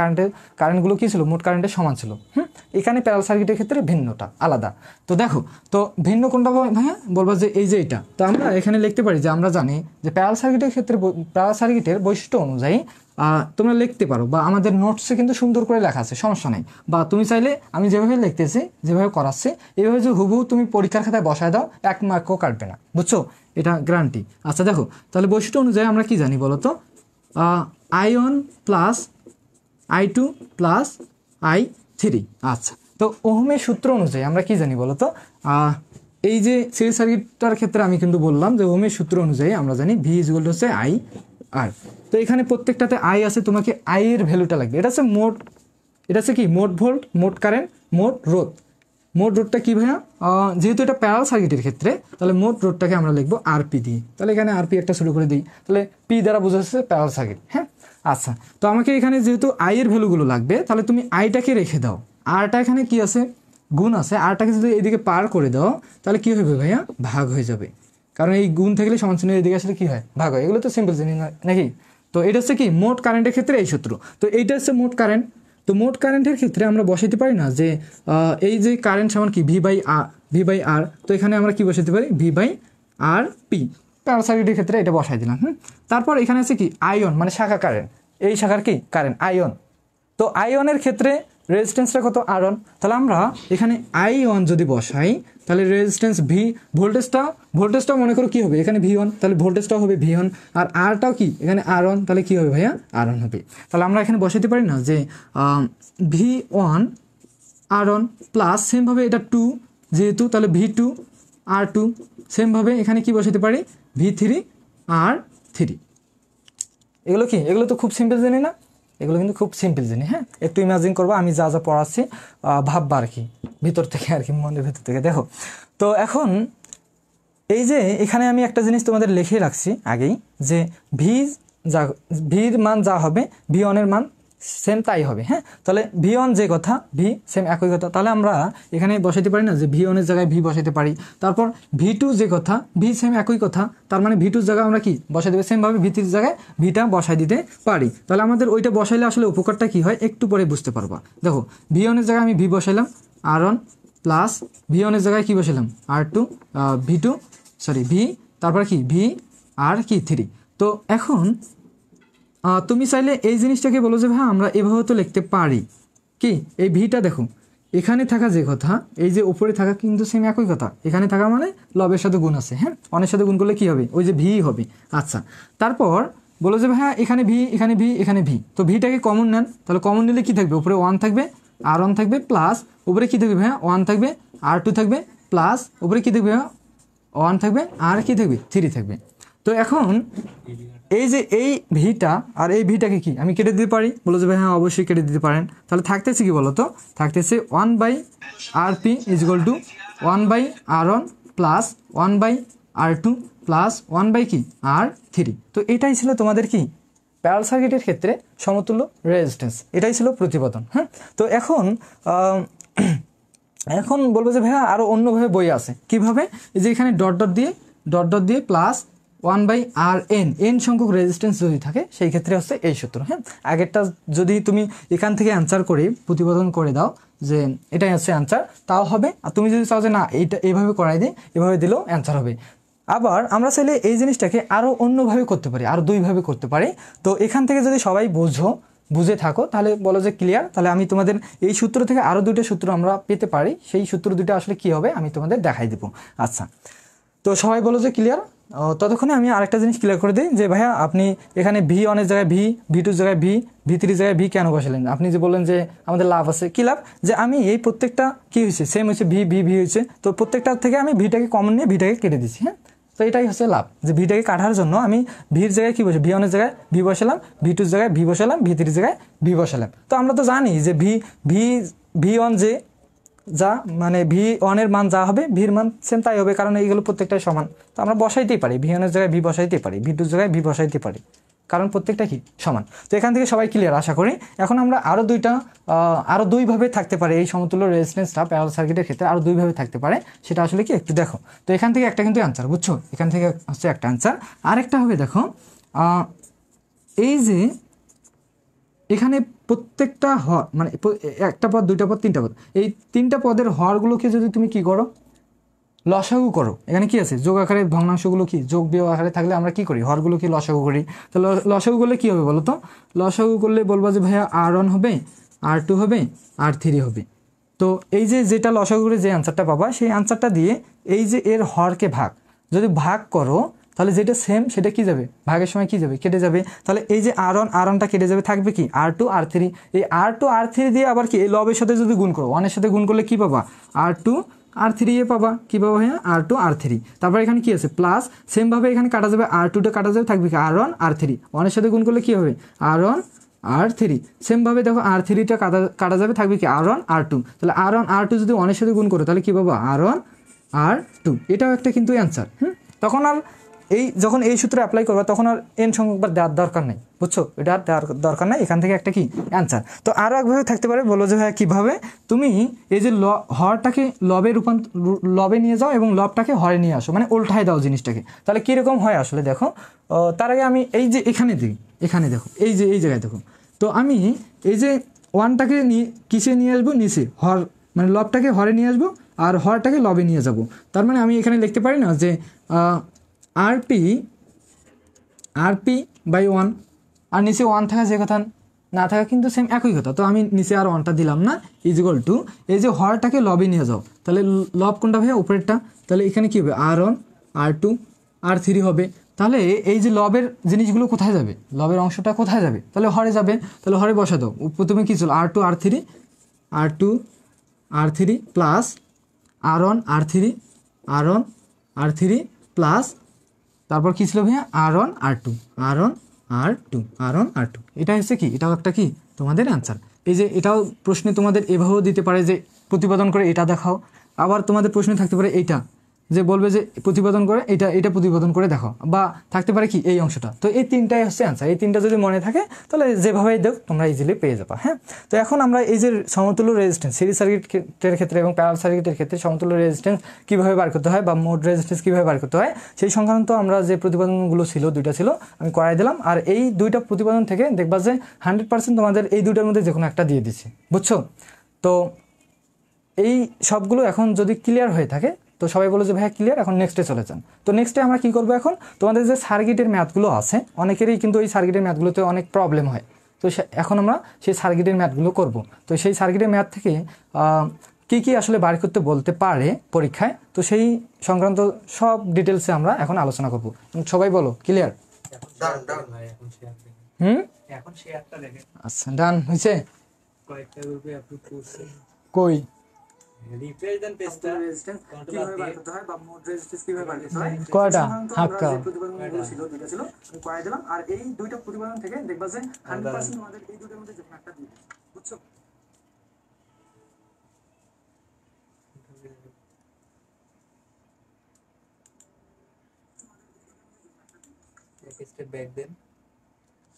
কারেন্টগুলো কি ছিল, মোট কারেন্টের সমান ছিল। এখানে প্যারাল সার্কিটের ক্ষেত্রে ভিন্নটা আলাদা। তো দেখো, তো ভিন্ন কোনটা ভাইয়া বলবো যে এই যে এটা। তো আমরা এখানে লিখতে পারি যে আমরা জানি যে প্যারাল সার্কিটের ক্ষেত্রে প্যারাল সার্কিটের বৈশিষ্ট্য অনুযায়ী তোমরা লিখতে পারো, বা আমাদের নোটসে কিন্তু সুন্দর করে লেখা আছে, সমস্যা নেই। বা তুমি চাইলে আমি যেভাবে লিখতেছি, যেভাবে করাচ্ছি, এইভাবে যে হুবহু তুমি পরীক্ষার খাতায় বসায় দাও, 1 মার্কও কাটবে না, বুঝছো, এটা গ্যারান্টি। আচ্ছা দেখো, তাহলে বৈশিষ্ট্য অনুযায়ী আমরা কি জানি বলো তো, I1 plus I2 plus I3। আচ্ছা, তো ওহমের সূত্র অনুযায়ী আমরা কি জানি বলো তো, এই যে সিরিজ সার্কিটটার ক্ষেত্রে আমি কিন্তু বললাম যে ওহমের সূত্র অনুযায়ী আমরা জানি V = হচ্ছে I আর। তো এখানে প্রত্যেকটাতে I আছে, তোমাকে I এর ভ্যালুটা লাগবে। এটা হচ্ছে কি মোট ভোল্ট, মোট কারেন্ট, মোট রোধ। মোট রোধটা কি ভাইয়া, যেহেতু এটা প্যারাল সার্কিটের ক্ষেত্রে তাহলে মোট রোধটাকে আমরা লিখবো RP দিয়ে। তাহলে এখানে RP একটা শুরু করে দিই, তাহলে P দ্বারা বোঝা যাচ্ছে প্যারাল সার্কিট। হ্যাঁ, আচ্ছা, তো আমাকে এখানে যেহেতু I এর ভ্যালুগুলো লাগবে, তাহলে তুমি আইটাকে রেখে দাও, আরটা এখানে কি আছে গুণ আছে, আরটাকে যদি এদিকে পার করে দাও তাহলে কি হবে ভাইয়া, ভাগ হয়ে যাবে। কারণ এই গুণ থাকলে সমান চিহ্ন এদিকে আসলে কি হয়, ভাগ হয়। এগুলো তো সিম্পল জিনিস নাকি। তো এটা হচ্ছে কি মোট কারেন্টের ক্ষেত্রে এই সূত্র। তো এইটা হচ্ছে মোট কারেন্ট। তো মোট কারেন্টের ক্ষেত্রে আমরা বসাইতে পারি না যে এই যে কারেন্ট সমান কি V/R। তো এখানে আমরা কি বসাইতে পারি, V/RP। প্যারাল সার্কিটের ক্ষেত্রে এটা বসাই দিলাম। তারপর এখানে আছে কি আয়ন, মানে শাখা কারেন্ট, এই শাখার কি কারেন্ট আয়ন। তো আয়নের ক্ষেত্রে রেজিস্ট্যান্সটা কত, R1। তাহলে আমরা এখানে I1 যদি বসাই তাহলে রেজিস্ট্যান্স ভোল্টেজটাও মনে করো কি হবে, এখানে V1, তাহলে ভোল্টেজটাও হবে V1, আর আরটাও কি এখানে R1, তাহলে কি হবে ভাইয়া, R1 হবে। তাহলে আমরা এখানে বসাতে পারি না যে V1 R1 প্লাস সেমভাবে এটা 2 যেহেতু, তাহলে V2 R2, সেমভাবে এখানে কি বসাতে পারি, V3 R3। এগুলো তো খুব সিম্পল জানি না, এগুলো কিন্তু খুব সিম্পল জিনিস। হ্যাঁ, একটু ইমাজিন করবো আমি যা যা পড়াচ্ছি, ভাববা আর কি ভিতর থেকে, আর কি মনের ভিতর থেকে। দেখো, তো এখন এই যে এখানে আমি একটা জিনিস তোমাদের লিখে রাখছি আগেই, যে ভির মান যা হবে V1 এর মান সেম তাই হবে। হ্যাঁ, তাহলে V1 যে কথা, V সেম একই কথা। তাহলে আমরা এখানে বসাইতে পারি না যে V1 এর জায়গায় V বসাইতে পারি। তারপর V2 যে কথা, V সেম একই কথা, তার মানে V2 জায়গায় আমরা কি বসাই দেবো, সেমভাবে V3 জায়গায় Vটা বসাই দিতে পারি। তাহলে আমাদের ওইটা বসাইলে আসলে উপকারটা কি হয় একটু পরে বুঝতে পারবা। দেখো, V1 এর জায়গায় আমি V বসাইলাম R1 প্লাস V1 এর জায়গায় কি বসাইলাম R2, V, তারপর কি V আর কি 3। তো এখন তুমি চাইলে এই জিনিসটাকে বলো যে ভাই আমরা এভাবে তো লিখতে পারি কি, এই ভিটা দেখো এখানে থাকা যে কথা, এই যে উপরে থাকা কিন্তু সেম একই কথা, এখানে থাকা মানে লবের সাথে গুণ আছে। হ্যাঁ, অনের সাথে গুণ করলে কি হবে, ওই যে ভি হবে। আচ্ছা, তারপর বলো যে ভাই এখানে ভি, এখানে ভি, এখানে ভি, তো ভিটাকে কমন নেন। তাহলে কমন নিলে কি থাকবে, উপরে 1 থাকবে, R1 থাকবে, প্লাস উপরে কি থাকবে ভাইয়া 1 থাকবে, R2 থাকবে, প্লাস উপরে কি থাকবে ভাইয়া 1 থাকবে, আর কি থাকবে 3 থাকবে। তো এখন এই যে এই ভিটা আর এই ভিটাকে কি আমি কেটে দিতে পারি, বলো যে ভাই হ্যাঁ অবশ্যই কেটে দিতে পারেন। তাহলে থাকতেছে কি বলো তো, থাকতেছে 1/RP = 1/R1 plus 1/R2 plus 1/R3। তো এটাই ছিল তোমাদের কি প্যারালাল সার্কিটের ক্ষেত্রে সমতুল্য রেজিস্ট্যান্স, এটাই ছিল প্রতিপাদন। হ্যাঁ, তো এখন বলবো যে ভাইয়া আরও অন্যভাবে বই আছে, কিভাবে, এই যে এখানে ডট ডট দিয়ে প্লাস 1/Rn সংখ্যক রেজিস্ট্যান্স যদি থাকে সেই ক্ষেত্রে হচ্ছে এই সূত্র। হ্যাঁ, আগেরটা যদি তুমি এখান থেকে অ্যান্সার করে প্রতিপাদন করে দাও যে এটাই হচ্ছে অ্যান্সার, তাও হবে। আর তুমি যদি চাও যে না এইটা এইভাবে করাই দিই, এভাবে দিলেও অ্যান্সার হবে। আবার আমরা চাইলে এই জিনিসটাকে আরও অন্যভাবে করতে পারি, আরও দুইভাবে করতে পারি। তো এখান থেকে যদি সবাই বুঝে থাকো তাহলে বলো যে ক্লিয়ার। তাহলে আমি তোমাদের এই সূত্র থেকে আরও দুটো সূত্র আমরা পেতে পারি, সেই সূত্র দুটো আসলে কী হবে আমি তোমাদের দেখাই দেবো। আচ্ছা, তো সবাই বলো যে ক্লিয়ার। ততক্ষণে আমি আরেকটা জিনিস ক্লিয়ার করে দিই যে ভাইয়া আপনি এখানে V1 জায়গায় V2 জায়গায় V3 জায়গায় ভি কেন বসালেন? আপনি যে বললেন যে আমাদের লাভ আছে, কী লাভ? যে আমি এই প্রত্যেকটা কী হয়েছে সেম হয়েছে, ভি হয়েছে, তো প্রত্যেকটা থেকে আমি ভিটাকে কমন নিয়ে ভিটাকে কেটে দিচ্ছি। হ্যাঁ, তো এটাই হচ্ছে লাভ, যে ভিটাকে কাটার জন্য আমি ভির জায়গায় কী বসে V1 জায়গায় ভি বসালাম, V2 জায়গায় ভি বসালাম, V3 জায়গায় ভি বসালাম। তো আমরা তো জানি যে V1 যে যা মানে V1 এর মান যা হবে ভির মান সেম তাই হবে, কারণ এইগুলো প্রত্যেকটাই সমান। তো আমরা বসাইতেই পারি, V1 এর জায়গায় ভি বসাইতে পারি, V2 জায়গায় ভি বসাইতে পারি, কারণ প্রত্যেকটা কি সমান। তো এখান থেকে সবাই ক্লিয়ার আশা করি। এখন আমরা আরও দুইভাবে থাকতে পারে এই সমতুল্য রেজিস্ট্যান্সটা প্যারালাল সার্কিটের ক্ষেত্রে আরও দুইভাবে থাকতে পারে, সেটা আসলে কি একটু দেখো। তো এখান থেকে একটা কিন্তু অ্যান্সার, বুঝছো, এখান থেকে হচ্ছে একটা অ্যান্সার। আরেকটা হবে দেখো, এই যে এখানে প্রত্যেকটা হর মানে একটা পদ, দুইটা পদ, তিনটা পদ, এই তিনটা পদের হরগুলোকে যদি তুমি কি করো লসাগু করো, এখানে কি আছে যোগ আকারে ভগ্নাংশগুলো কি যোগ বিয়োগ আকারে থাকলে আমরা কি করি হরগুলোকে লসাগু করি। তো লসাগু করলে কি হবে বলো তো? লসাগু করলে বলবো যে ভাইয়া R1 হবে, R2 হবে, R3 হবে। তো এই যে যেটা লসাগু করে যে অ্যান্সারটা পাবা সেই অ্যান্সারটা দিয়ে এই যে এর হরকে যদি ভাগ করো তাহলে যেটা সেম সেটা কি যাবে ভাগের সময় কি যাবে কেটে যাবে। তাহলে এই যে R1টা কেটে যাবে, থাকবে কি R2 R3। এই R2 R3 দিয়ে আবার কি এই লবের সাথে যদি গুণ করো, 1 এর সাথে গুণ করলে কি পাবা R2 R3 এ পাবা, কী পাবা ভাইয়া R2 R3। তারপর এখানে কি আছে প্লাস, সেমভাবে এখানে কাটা যাবে R2টা কাটা যাবে, থাকবে কি R1 R3। 1 এর সাথে গুণ করলে কি হবে R1 R3। সেমভাবে দেখো R3টা কাটা যাবে, থাকবে কি R1 R2। তাহলে R1 R2 যদি 1 এর সাথে গুণ করো তাহলে কি পাবা R1 R2। এটাও একটা কিন্তু অ্যান্সার। তখন আর যখন এই সূত্রে অ্যাপ্লাই করবা তখন আর n সংখ্যকবার দেওয়ার দরকার নেই, বুঝছো, এটা আর দেওয়ার দরকার নেই। এখান থেকে একটা কি অ্যান্সার। তো আরও একভাবে থাকতে পারে, বলো যে ভাইয়া কীভাবে তুমি এই যে হরটাকে লবে নিয়ে যাও এবং লবটাকে হরে নিয়ে আসো, মানে উল্টায় দাও জিনিসটাকে, তাহলে কীরকম হয় আসলে দেখো। তার আগে আমি এই যে এখানে দেখো এই যে এই জায়গায় দেখো, তো আমি এই যে 1টাকে কিসে নিয়ে আসবো নিচে, হর মানে লবটাকে হরে নিয়ে আসবো আর হরটাকে লবে নিয়ে যাব। তার মানে আমি এখানে লিখতে পারি না যে RP/1, আর নিচে 1 থাকা যে কথা না থাকা কিন্তু সেম একই কথা। তো আমি নিচে আর 1টা দিলাম না, ইজিক্যাল টু এই যে হরটাকে লবে নিয়ে যাও, তাহলে লব কোনটা ভাইয়া উপরেরটা, তাহলে এখানে কী হবে R1 R2 R3 হবে। তাহলে এই যে লবের জিনিসগুলো কোথায় যাবে, লবের অংশটা কোথায় যাবে, তাহলে হরে যাবে। তাহলে হরে বসা দাও, প্রথমে কী ছিল R2 R3 plus R1 R3 plus তারপর কী ছিল ভাইয়া R1 R2। এটা হচ্ছে কি, এটাও একটা কি তোমাদের অ্যান্সার। এই যে এটাও প্রশ্নে তোমাদের এভাবেও দিতে পারে যে প্রতিপাদন করে এটা দেখাও। আবার তোমাদের প্রশ্নে থাকতে পারে এইটা, যে বলবে যে প্রতিপাদন করে এটা প্রতিপাদন করে দেখাও, বা থাকতে পারে কি এই অংশটা। তো এই তিনটাই হচ্ছে অ্যান্সার। এই তিনটা যদি মনে থাকে তাহলে যেভাবেই দেখ তোমরা ইজিলি পেয়ে যাবা। হ্যাঁ, তো এখন আমরা এই যে সমতুল্য রেজিস্ট্যান্স সিরিজ সার্কিটের ক্ষেত্রে এবং প্যারালাল সার্কিটের ক্ষেত্রে সমতুল্য রেজিস্ট্যান্স কীভাবে বার করতে হয় বা মোড রেজিস্ট্যান্স কীভাবে বার করতে হয় সেই সংক্রান্ত আমরা যে প্রতিপাদনগুলো ছিল, দুইটা ছিল, আমি করাই দিলাম। আর এই দুইটা প্রতিপাদন থেকে দেখবা যে 100% তোমাদের এই দুইটার মধ্যে যে কোনো একটা দিয়ে দিচ্ছে, বুঝছো। তো এই সবগুলো এখন যদি ক্লিয়ার হয়ে থাকে তো সবাই বলো যে ভাইয়া ক্লিয়ার, এখন নেক্সটে চলে যান। তো নেক্সটে আমরা কী করবো, এখন তোমাদের যে সার্কিটের ম্যাথগুলো আছে অনেকেরই কিন্তু এই সার্কিটের ম্যাথগুলোতে অনেক প্রবলেম হয়। তো এখন আমরা সেই সার্কিটের ম্যাথগুলো করব। তো সেই সার্কিটের ম্যাথ থেকে কী আসলে বার করতে বলতে পারে পরীক্ষায়, তো সেই সংক্রান্ত সব ডিটেলসে আমরা এখন আলোচনা করব। সবাই বলো ক্লিয়ার। এখন শেয়ারটা দেখেন। আচ্ছা, ডান হয়েছে। কয়েকটা গ্রুপে অ্যাপ্রুভ করছে, কই রিফ্রেশ দেন পেজটা কিভাবে বার করতে হয় বা মোড রেজিস্ট্যান্স কিভাবে বার করতে হয়, কয়টা হাফকা প্রতিবেদনগুলো ছিল, দুটো ছিল, আমি করাই দিলাম। আর এই দুইটা প্রতিবেদন থেকে দেখবা যে 100% আমাদের এই দুটোর মধ্যে যে কোনো একটা দিয়ে দিচ্ছে, বুঝছো। এক স্টেপ ব্যাক দেন।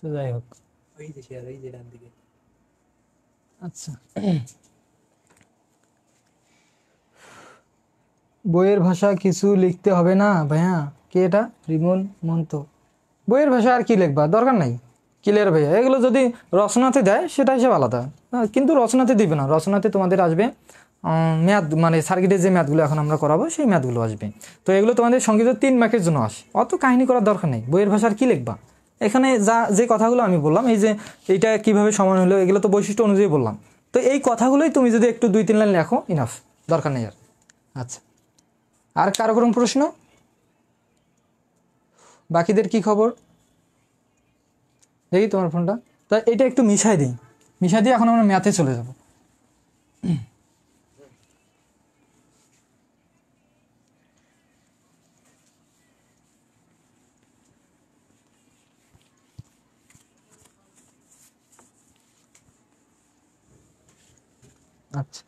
তো যাই হোক, ওই যে শেয়ার, ওই যে ডান দিকে। আচ্ছা, বইয়ের ভাষা কিছু লিখতে হবে না ভাইয়া। কে এটা? রিমন মন্ত। বইয়ের ভাষা আর কি লিখবা, দরকার নাই। ক্লিয়ার ভাইয়া, এগুলো যদি রচনাতে দেয় সেটা হিসেবে আলাদা, কিন্তু রচনাতে দিবে না। রচনাতে তোমাদের আসবে ম্যাথ, মানে সার্কিটের যে ম্যাথগুলো এখন আমরা করাবো সেই ম্যাথগুলো আসবে। তো এগুলো তোমাদের সংগীতের 3 মার্কের জন্য আসে, অত কাহিনী করার দরকার নেই। বইয়ের ভাষা আর কি লিখবা, এখানে যে কথাগুলো আমি বললাম, এই যে এইটা কিভাবে সমান হলো, এগুলো তো বৈশিষ্ট্য অনুযায়ী বললাম। তো এই কথাগুলোই তুমি যদি একটু 2-3 লাইন লেখো, ইনাফ, দরকার নেই আর। আচ্ছা, আর কারো কোনো প্রশ্ন? বাকিদের কি খবর? দেখি তোমার ফোনটা। তা এটা একটু মিশাই দিই, মিশাই দিয়ে এখন আমরা ম্যাথে চলে যাব। আচ্ছা,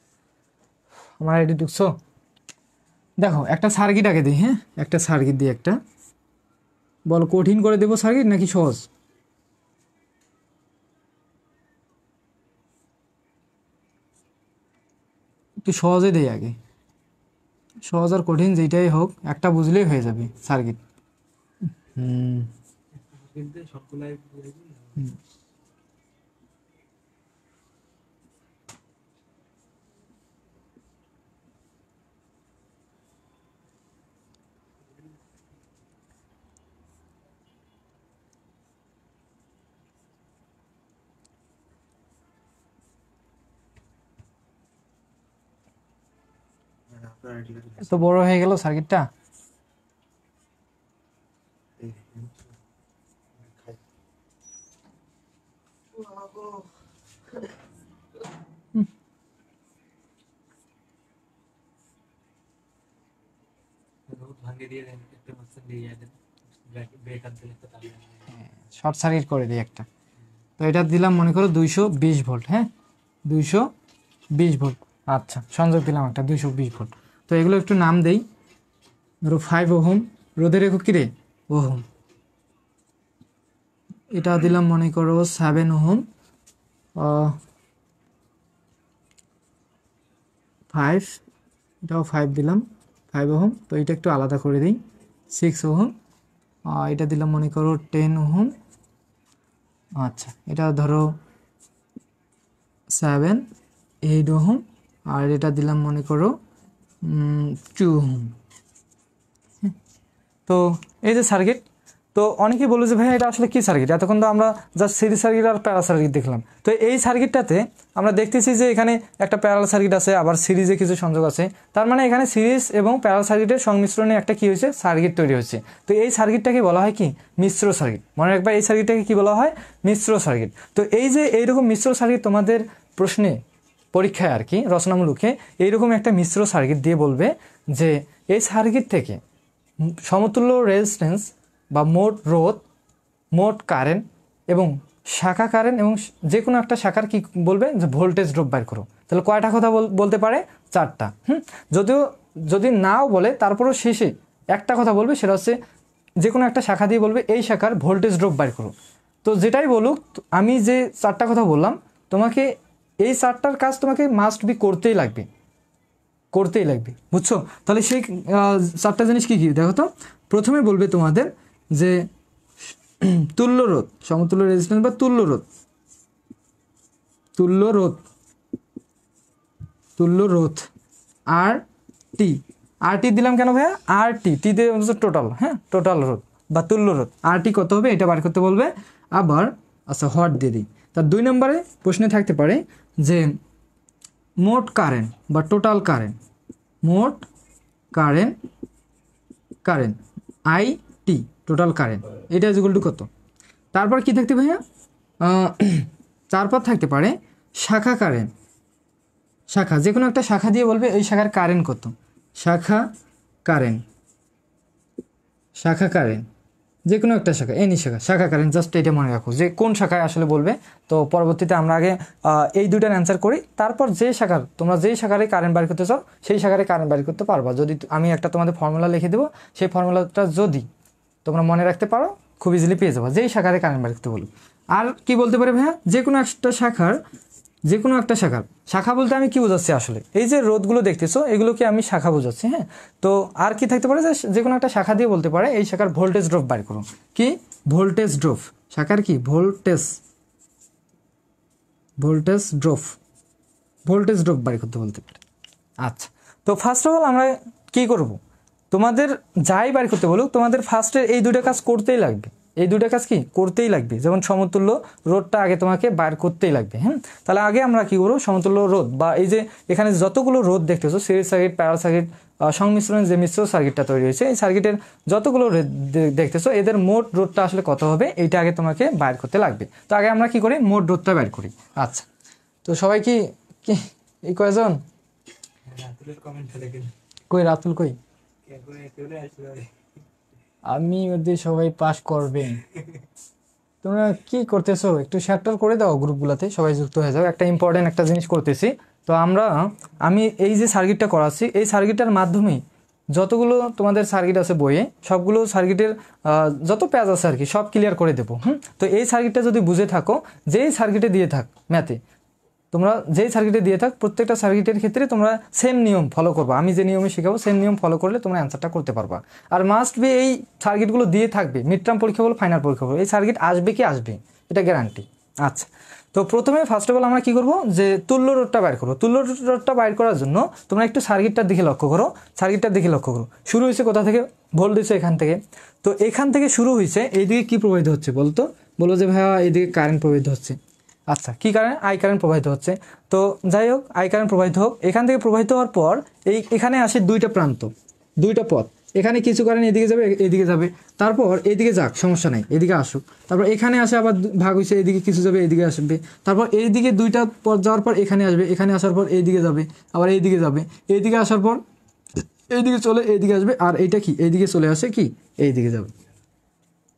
আমার আইডি ঢুকছো? দেখো একটা সার্কিট আগে দিই। হ্যাঁ, একটা সার্কিট দিই। একটা বল, কঠিন করে দেবো সার্কিট নাকি সহজ? একটু সহজে দেই আগে, সহজ আর কঠিন যেটাই হোক একটা বুঝলেই হয়ে যাবে সার্কিট। কিন্তু সবগুলাই বুঝবি না। তো বড় হয়ে গেল সার্কিটটা। রোদ ভাঙে দিয়ে দেন, একটা মাস্টার দিয়ে দেন, ব্রেকার দিলে তো তাহলে শর্ট সার্কিট করে দিই একটা। তো এটা দিলাম মনে করো 220 ভোল্ট। হ্যাঁ, 220 ভোল্ট। আচ্ছা, সংযোগ দিলাম একটা 220 ভোল্ট। তো এগুলো একটু নাম দেই। ধরো 5 ওহম, রোধের একক কিরে? ওহম। এটা দিলাম মনে করো 7 ওহম, 5, এটাও 5 দিলাম, 5 ওহম। তো এটা একটু আলাদা করে দিই, 6 ওহম। এটা দিলাম মনে করো 10 ওহম। আচ্ছা, এটা ধরো 7, 8 ওহম। আর এটা দিলাম মনে করো 2 ওহম। তো এই যে সার্কিট, তো অনেকেই বলে যে ভাই এটা আসলে কি সার্কিট? এতক্ষণ তো আমরা জাস্ট সিরিজ সার্কিট আর প্যারাল সার্কিট দেখলাম। তো এই সার্কিটটাতে আমরা দেখতেছি যে এখানে একটা প্যারাল সার্কিট আছে, আবার সিরিজে কিছু সংযোগ আছে। তার মানে এখানে সিরিজ এবং প্যারাল সার্কিটের সংমিশ্রণে একটা কি হয়েছে, সার্কিট তৈরি হয়েছে। তো এই সার্কিটটাকে বলা হয় কি, মিশ্র সার্কিট। মনে রাখবা এই সার্কিটটাকে কি বলা হয়, মিশ্র সার্কিট। তো এই যে এইরকম মিশ্র সার্কিট তোমাদের প্রশ্নে, পরীক্ষায় আর কি, রচনামূলকে এইরকম একটা মিশ্র সার্কিট দিয়ে বলবে যে এই সার্কিট থেকে সমতুল্য রেজিস্ট্যান্স বা মোট রোধ, মোট কারেন্ট এবং শাখা কারেন্ট এবং যে কোনো একটা শাখার কি বলবে, যে ভোল্টেজ ড্রপ বাইর করো। তাহলে কয়টা কথা বলতে পারে? 4টা। যদিও যদি নাও বলে তারপরও শেষে একটা কথা বলবে, সেটা হচ্ছে যে কোনো একটা শাখা দিয়ে বলবে এই শাখার ভোল্টেজ ড্রপ বাইর করো। তো যেটাই বলুক, আমি যে 4টা কথা বললাম, তোমাকে এই 4টার কাজ তোমাকে মাস্ট বি করতেই লাগবে, করতেই লাগবে, বুঝছো? তাহলে সেই 4টা জিনিস কি কি দেখো তো। প্রথমে বলবে তোমাদের যে তুল্য রোধ, সমতুল্য রেজিস্ট্যান্স বা তুল্য রোধ, তুল্য রোধ, তুল্য রোধ আর টি। আর টি দিলাম কেন ভাইয়া? আর টি, টি দিয়ে টোটাল, হ্যাঁ, টোটাল রোধ বা তুল্য রোধ। আর টি কত হবে এটা বার করতে বলবে। আবার আচ্ছা, হট দিয়ে দিই। তার 2 নম্বরে প্রশ্নে থাকতে পারে যে মোট কারেন্ট বা টোটাল কারেন্ট, মোট current, current I T, total current, এটা ইকুয়াল টু কত? তারপর কি থাকতে ভাইয়া? তারপর থাকতে পারে শাখা কারেন্ট, শাখা, যে কোনো একটা শাখা দিয়ে বলবে এই শাখার কারেন্ট কত, শাখা কারেন্ট, শাখা কারেন্ট, যে কোনো একটা শাখা, এনি শাখা, শাখা কারেন্ট, জাস্ট এটা মনে রাখো যে কোন শাখায় আসলে বলবে। তো পরবর্তীতে আমরা আগে এই দুইটার অ্যান্সার করি, তারপর যে শাখার, তোমরা যেই শাখারে কারেন্ট বার করতে চাও সেই শাখারে কারেন্ট বার করতে পারবা। যদি আমি একটা তোমাদের ফর্মুলা লিখে দেবো, সেই ফর্মুলাটা যদি তোমরা মনে রাখতে পারো, খুব ইজিলি পেয়ে যাবো যেই শাখারে কারেন্ট বার করতে বলো। আর কি বলতে পারে ভাইয়া? যে কোনো একটা শাখার যে কোনো একটা শাখা বলতে আমি কি বোঝাচ্ছি আসলে, এই যে রোধগুলো দেখতেছো এগুলোকে আমি শাখা বোঝাচ্ছি। হ্যাঁ, তো আর কি থাকতে পারে, যে কোনো একটা শাখা দিয়ে বলতে পারে এই শাখার ভোল্টেজ ড্রপ বাইর করুন। কি ভোল্টেজ ড্রপ, শাখার কি ভোল্টেজ ড্রপ বাইর করতে বলতে পারে। আচ্ছা, তো ফার্স্ট অফ অল আমরা কি করব, তোমাদের যাই বাইর করতে বলুক তোমাদের ফার্স্টে এই দুটো কাজ করতেই লাগবে। এই দুটো কাজ কি করতেই লাগবে, যেমন সমতুল্য রোধটা আগে তোমাকে বাইর করতেই লাগবে। হ্যাঁ, তাহলে আগে আমরা কি করবো, সমতুল্য রোধ বা এই যে এখানে যতগুলো রোধ দেখতেছো সিরিজ সার্কিট, প্যারালাল সার্কিট, সংমিশ্রণের যে মিশ্র সার্কিটটা তৈরি হয়েছে এই সার্কিটের যতগুলো দেখতেছো এদের মোট রোধটা আসলে কত হবে এইটা আগে তোমাকে বাইর করতে লাগবে। তো আগে আমরা কি করি, মোট রোধটা বাইর করি। আচ্ছা, তো সবাই কি কি এই কয়জন, রাতুলের কমেন্ট দেখেন কই রাতুল কই, কে করে চলে আসলো। আমি ওদের সবাই পাস করবে। তোমরা কি করতেছো একটু শেয়ার করে দাও গ্রুপগুলোতে, সবাই যুক্ত হয়ে যাও। একটা ইম্পর্টেন্ট একটা জিনিস করতেছি। তো আমি এই যে সার্কিটটা করাচ্ছি এই সার্কিটটার মাধ্যমেই যতগুলো তোমাদের সার্কিট আছে বইয়ে সবগুলো সার্কিটের যত প্যাচ আছে আর কি সব ক্লিয়ার করে দেবো। তো এই সার্কিটটা যদি বুঝে থাকো, যেই সার্কিটে দিয়ে থাক ম্যাথে, তোমরা যেই সার্কিটে দিয়ে থাক প্রত্যেকটা সার্কিটের ক্ষেত্রে তোমরা সেম নিয়ম ফলো করবা, আমি যে নিয়মে শেখাবো সেম নিয়ম ফলো করলে তোমরা অ্যান্সারটা করতে পারবা। আর মাস্ট বি এই সার্কিটগুলো দিয়ে থাকবে, মিড টার্ম পরীক্ষা বলো ফাইনাল পরীক্ষা বলো, এই সার্কিট আসবে কি আসবে, এটা গ্যারান্টি। আচ্ছা, তো প্রথমে ফার্স্ট অফ অল আমরা কি করবো, যে তুল্য রোধটা বাইর করবো। তুল্য রোধটা বাইর করার জন্য তোমরা একটু সার্কিটটার দিকে লক্ষ্য করো। শুরু হয়েছে কোথা থেকে, ভোল্ট দিচ্ছে এখান থেকে। তো এখান থেকে শুরু হয়েছে, এইদিকে কি প্রবাহিত হচ্ছে বলতো, বলো যে ভাইয়া এইদিকে কারেন্ট প্রবাহিত হচ্ছে। আচ্ছা, কি কারেন্ট, আই কারেন্ট প্রবাহিত হচ্ছে। তো যাই হোক, আই কারেন্ট প্রবাহিত হোক, এখান থেকে প্রবাহিত হওয়ার পর এখানে আসে দুইটা প্রান্ত, দুইটা পথ। এখানে কিছু কারেন্ট এদিকে যাবে, এদিকে যাবে, তারপর এদিকে যাক সমস্যা নাই, এদিকে আসুক। তারপর এখানে আসে আবার ভাগ হয়েছে, এদিকে কিছু যাবে, এদিকে আসবে। তারপর এইদিকে দুইটা পথ যাওয়ার পর এখানে আসবে, এখানে আসার পর এইদিকে যাবে, আবার এইদিকে যাবে, এইদিকে আসার পর এইদিকে চলে এইদিকে আসবে, আর এইটা কি এইদিকে চলে আসে কি এইদিকে যাবে।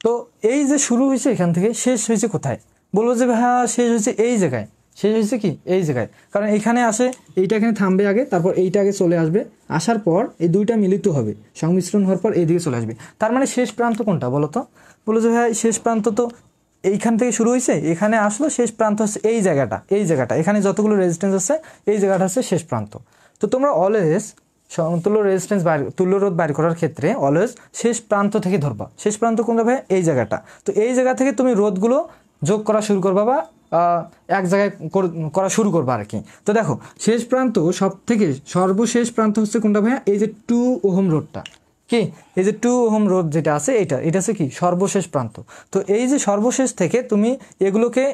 তো এই যে শুরু হয়েছে এখান থেকে, শেষ হয়েছে কোথায়, বলবো যে হ্যাঁ শেষ হয়েছে এই জায়গায়। শেষ হয়েছে কি এই জায়গায়, কারণ এখানে আসে, এইটা এখানে থামবে আগে, তারপর এইটা আগে চলে আসবে, আসার পর এই দুইটা মিলিত হবে, সংমিশ্রণ হওয়ার পর এইদিকে চলে আসবে। তার মানে শেষ প্রান্ত কোনটা বলো তো, বলো যে হ্যাঁ শেষ প্রান্ত তো এইখান থেকে শুরু হয়েছে, এখানে আসলো, শেষ প্রান্ত হচ্ছে এই জায়গাটা, এখানে যতগুলো রেজিস্ট্যান্স আছে এই জায়গাটা হচ্ছে শেষ প্রান্ত। তো তোমরা অলওয়েজ সমতুল্য রেজিস্ট্যান্স তুল্য রোধ বাইর করার ক্ষেত্রে অলওয়েজ শেষ প্রান্ত থেকে ধরবা। শেষ প্রান্ত কোনটা ভাই, এই জায়গাটা। তো এই জায়গা থেকে তুমি রোধগুলো যোগ করা শুরু করবা বা এক জায়গায় করা শুরু করবা আর কি। তো দেখো শেষ প্রান্ত সর্বশেষ প্রান্ত হচ্ছে কোনটা ভাইয়া, এই যে 2 ওহম রোধটা, কি এই যে 2 ওহম রোধ যেটা আছে এটা হচ্ছে কি সর্বশেষ প্রান্ত। তো এই যে সর্বশেষ থেকে তুমি এগুলোকে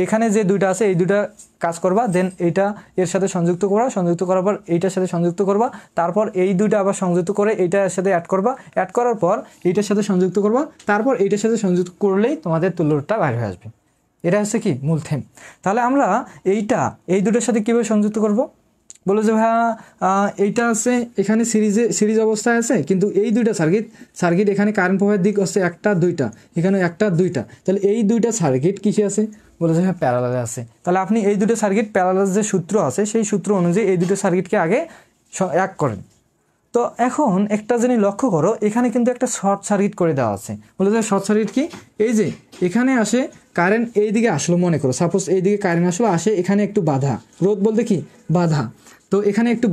এখানে যে দুইটা আছে এই দুইটা কাজ করবা, দেন এইটা এর সাথে সংযুক্ত করার পর এইটার সাথে সংযুক্ত করবা, তারপর এই দুইটা আবার সংযুক্ত করে এইটার সাথে অ্যাড করবা, অ্যাড করার পর এইটার সাথে সংযুক্ত করবা, তারপর এইটার সাথে সংযুক্ত করলেই তোমাদের তুল্য রোধটা বাইরে হয়ে আসবে। এটা হচ্ছে কি মূল থিম। তাহলে আমরা এই দুটোর সাথে কীভাবে সংযুক্ত করব, বলো যে ভাইয়া এইটা আছে এখানে সিরিজ অবস্থায় আছে, কিন্তু এই দুইটা সার্কিট এখানে কারেন্ট প্রবাহের দিক হচ্ছে 1টা 2টা, এখানে 1টা 2টা, তাহলে এই দুইটা সার্কিট কিসে আছে, বলে যে হ্যাঁ প্যারালালে আছে। তাহলে আপনি এই দুটো সার্কিট প্যারালাল যে সূত্র আছে সেই সূত্র অনুযায়ী এই দুটো সার্কিটকে আগে এক করেন। তো এখন একটা জিনিস লক্ষ্য করো, এখানে কিন্তু একটা শর্ট সার্কিট করে দেওয়া আছে। বলে যে শর্ট সার্কিট কি, এই যে এখানে আসে কারেন্ট এইদিকে আসলো, মনে করো সাপোজ এইদিকে কারেন্ট আসলো, আসে এখানে একটু বাধা, রোধ বলতে কি বাধা, তো এখানে একটু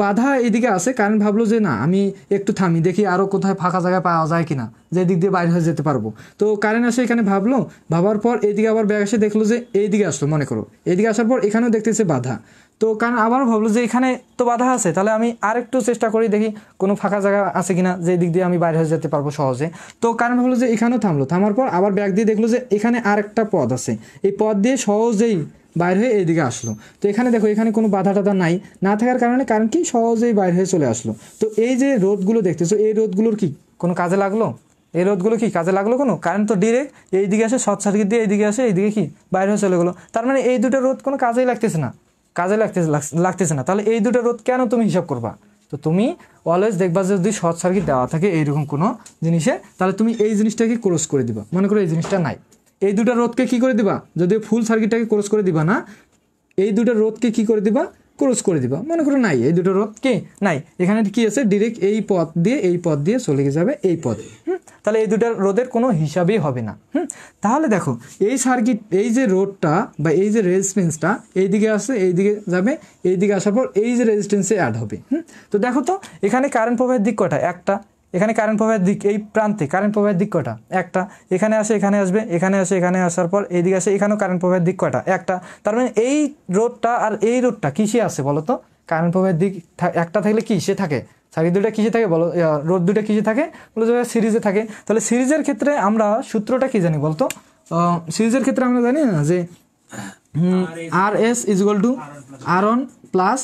বাধা এইদিকে আসে, কারেন্ট ভাবলো যে না আমি একটু থামি, দেখি আরও কোথায় ফাঁকা জায়গায় পাওয়া যায় কিনা, যে দিক দিয়ে বাইরে হয়ে যেতে পারবো। তো কারেন্ট আসে এখানে ভাবার পর এইদিকে আবার ব্যাগ এসে দেখলো যে এইদিকে আসলো, মনে করো এইদিকে আসার পর এখানেও দেখতেছে বাধা, তো কারণ আবার ভাবলো যে এখানে তো বাধা আছে, তাহলে আমি আরেকটু চেষ্টা করি দেখি কোনো ফাঁকা জায়গা আছে কিনা যে দিক দিয়ে আমি বাইরে হয়ে যেতে পারবো সহজে। তো কারণ হলো যে এখানেও থামার পর আবার ব্যাগ দিয়ে দেখলো যে এখানে আরেকটা পথ আছে, এই পথ দিয়ে সহজেই বাইরে হয়ে এইদিকে আসলো। তো এখানে দেখো এখানে কোনো বাধা টাধা না থাকার কারণে কারণ কি সহজেই বাইরে হয়ে চলে আসলো। তো এই যে রোধগুলো দেখতেছো এই রোধগুলোর কি কোনো কাজে লাগলো, এই রোধগুলো কি কাজে লাগলো কোনো, কারেন্ট তো ডিরেক্ট এইদিকে আসে শর্ট সার্কিট দিয়ে এইদিকে আসে, এইদিকে কি বাইরে হয়ে চলে গেলো। তার মানে এই দুটো রোধ কোনো কাজেই লাগতেছে না। তাহলে এই দুটো রোধ কেন তুমি হিসাব করবা, তো তুমি অলওয়েজ দেখবা যে যদি শর্ট সার্কিট দেওয়া থাকে এইরকম কোনো জিনিসে, তাহলে তুমি এই জিনিসটাকে ক্লোজ করে দিবা, মনে করো এই জিনিসটা নাই, এই দুটো রোধকে কি করে দিবা, যদি ফুল সার্কিটটাকে ক্লোজ করে দিবা না, এই দুটো রোধকে কি করে দিবা, ক্রস করে দিবা, মনে করো নাই এই দুটো রোধ কি নাই, এখানে কি আছে ডিরেক্ট এই পথ দিয়ে চলে যাবে এই পথে। তাহলে এই দুটার রোধের কোনো হিসাবই হবে না। তাহলে দেখো এই সার্কিট, এই যে রোধটা বা এই যে রেজিস্ট্যান্সটা এইদিকে আসে, এইদিকে যাবে, এইদিকে আসার পর এই যে রেজিস্ট্যান্সে অ্যাড হবে। তো দেখো তো এখানে কারেন্ট প্রবাহের দিক কটা, একটা, এখানে কারেন্ট প্রবাহের দিক, এই প্রান্তে কারেন্ট প্রবাহের দিক কটা, একটা, এখানে আসে এখানে আসবে, এখানে আসে এখানে আসার পর এইদিকে আসে, এখানেও কারেন্ট প্রবাহের দিক কটা, একটা। তার মানে এই রোডটা আর এই রোডটা কিসে আছে বলো তো, কারেন্ট প্রবাহের দিক একটা থাকলে কিসে থাকে, সার্কিট দুটা কিসে থাকে বলো, রোড দুটা কিসে থাকে বলো, সিরিজে থাকে। তাহলে সিরিজের ক্ষেত্রে আমরা সূত্রটা কি জানি বলতো, সিরিজের ক্ষেত্রে আমরা জানি না যে R S is equal to R1 plus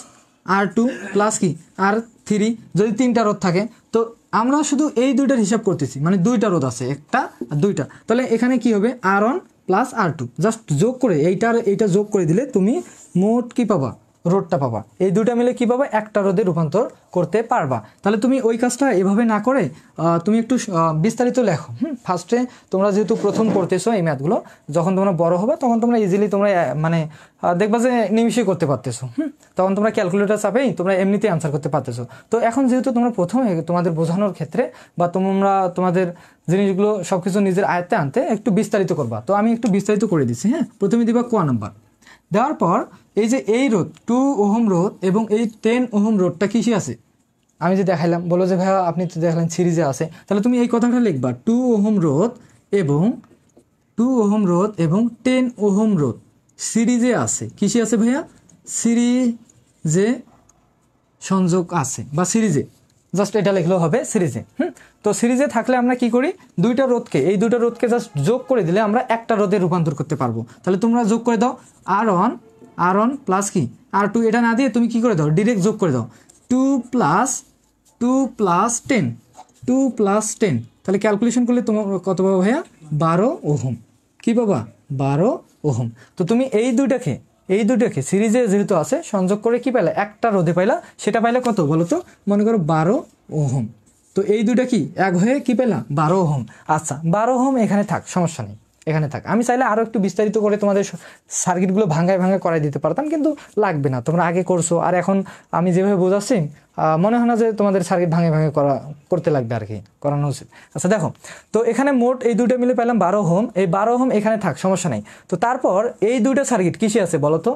R2 plus কি R3, যদি 3টা রোধ থাকে। তো আমরা শুধু এই দুইটার হিসাব করতেছি, মানে 2টা রোধ আছে, একটা আর 2টা, তাহলে এখানে কি হবে R1 প্লাস R2, জাস্ট যোগ করে এইটা যোগ করে দিলে তুমি মোট কি পাবা, রোধটা পাবা। এই দুটা মিলে কি পাবা, একটা রোধে রূপান্তর করতে পারবা। তাহলে তুমি ওই কাজটা এভাবে না করে তুমি একটু বিস্তারিত লেখো। ফার্স্টে তোমরা যেহেতু প্রথম করতেছো এই ম্যাথগুলো, যখন তোমরা বড় হবে তখন তোমরা ইজিলি তোমরা মানে দেখবা যে নিমিশে করতে পারতেছো। তখন তোমরা ক্যালকুলেটর চাপেই তোমরা এমনিতেই আনসার করতে পারতেছো। তো এখন যেহেতু তোমরা প্রথমে তোমাদের বোঝানোর ক্ষেত্রে বা তোমরা তোমাদের জিনিসগুলো সবকিছু নিজের আয়ত্তে আনতে একটু বিস্তারিত করবা। তো আমি একটু বিস্তারিত করে দিচ্ছি। প্রথমে দিবা ক নাম্বার, দেওয়ার পর এই যে এই রোধ 2 ওহম রোধ এবং এই 10 ওহম রোধটা কিসে আছে, আমি যে দেখাইলাম, বলো যে ভাইয়া আপনি তো দেখালেন সিরিজে আছে, তাহলে তুমি এই কথাটা লিখবা 2 ওহম রোধ এবং 10 ওহম রোধ সিরিজে আছে। কিসে আছে ভাইয়া, সিরিজে সংযোগ আছে বা সিরিজে, জাস্ট এটা লিখলেও হবে সিরিজে। তো সিরিজে থাকলে আমরা কি করি, এই দুইটা রোধকে জাস্ট যোগ করে দিলে আমরা একটা রোধে রূপান্তর করতে পারবো। তাহলে তোমরা যোগ করে দাও R1 প্লাস কি R2, এটা না দিয়ে তুমি কি করে দাও, ডিরেক্ট যোগ করে দাও 2 প্লাস 10, তাহলে ক্যালকুলেশন করলে তোমার কত পাবো ভাইয়া, 12 ওহম। কি পাবা, 12 ওহম। তো তুমি এই দুইটাকে সিরিজে যেহেতু আছে সংযোগ করে কি পাইলা, একটা রোধে পাইলা, সেটা পাইলে কত বলো তো, মনে করো 12 ওহম। তো এই দুইটা কি এক হয়ে কি পেলাম, 12 ওহম। আচ্ছা 12 ওহম এখানে থাক, সমস্যা নেই, এখানে থাক। আমি চাইলে আরও একটু বিস্তারিত করে তোমাদের সার্কিটগুলো ভাঙায় করাই দিতে পারতাম, কিন্তু লাগবে না, তোমরা আগে করছো। আর এখন আমি যেভাবে বোঝাচ্ছি মনে হয় না যে তোমাদের সার্কিট ভাঙে করতে লাগবে আর কি, করানো উচিত। আচ্ছা দেখো, তো এখানে মোট এই দুইটা মিলে পেলাম 12 ওহম। এই 12 ওহম এখানে থাক, সমস্যা নেই। তো তারপর এই দুইটা সার্কিট কিসে আছে বলো তো,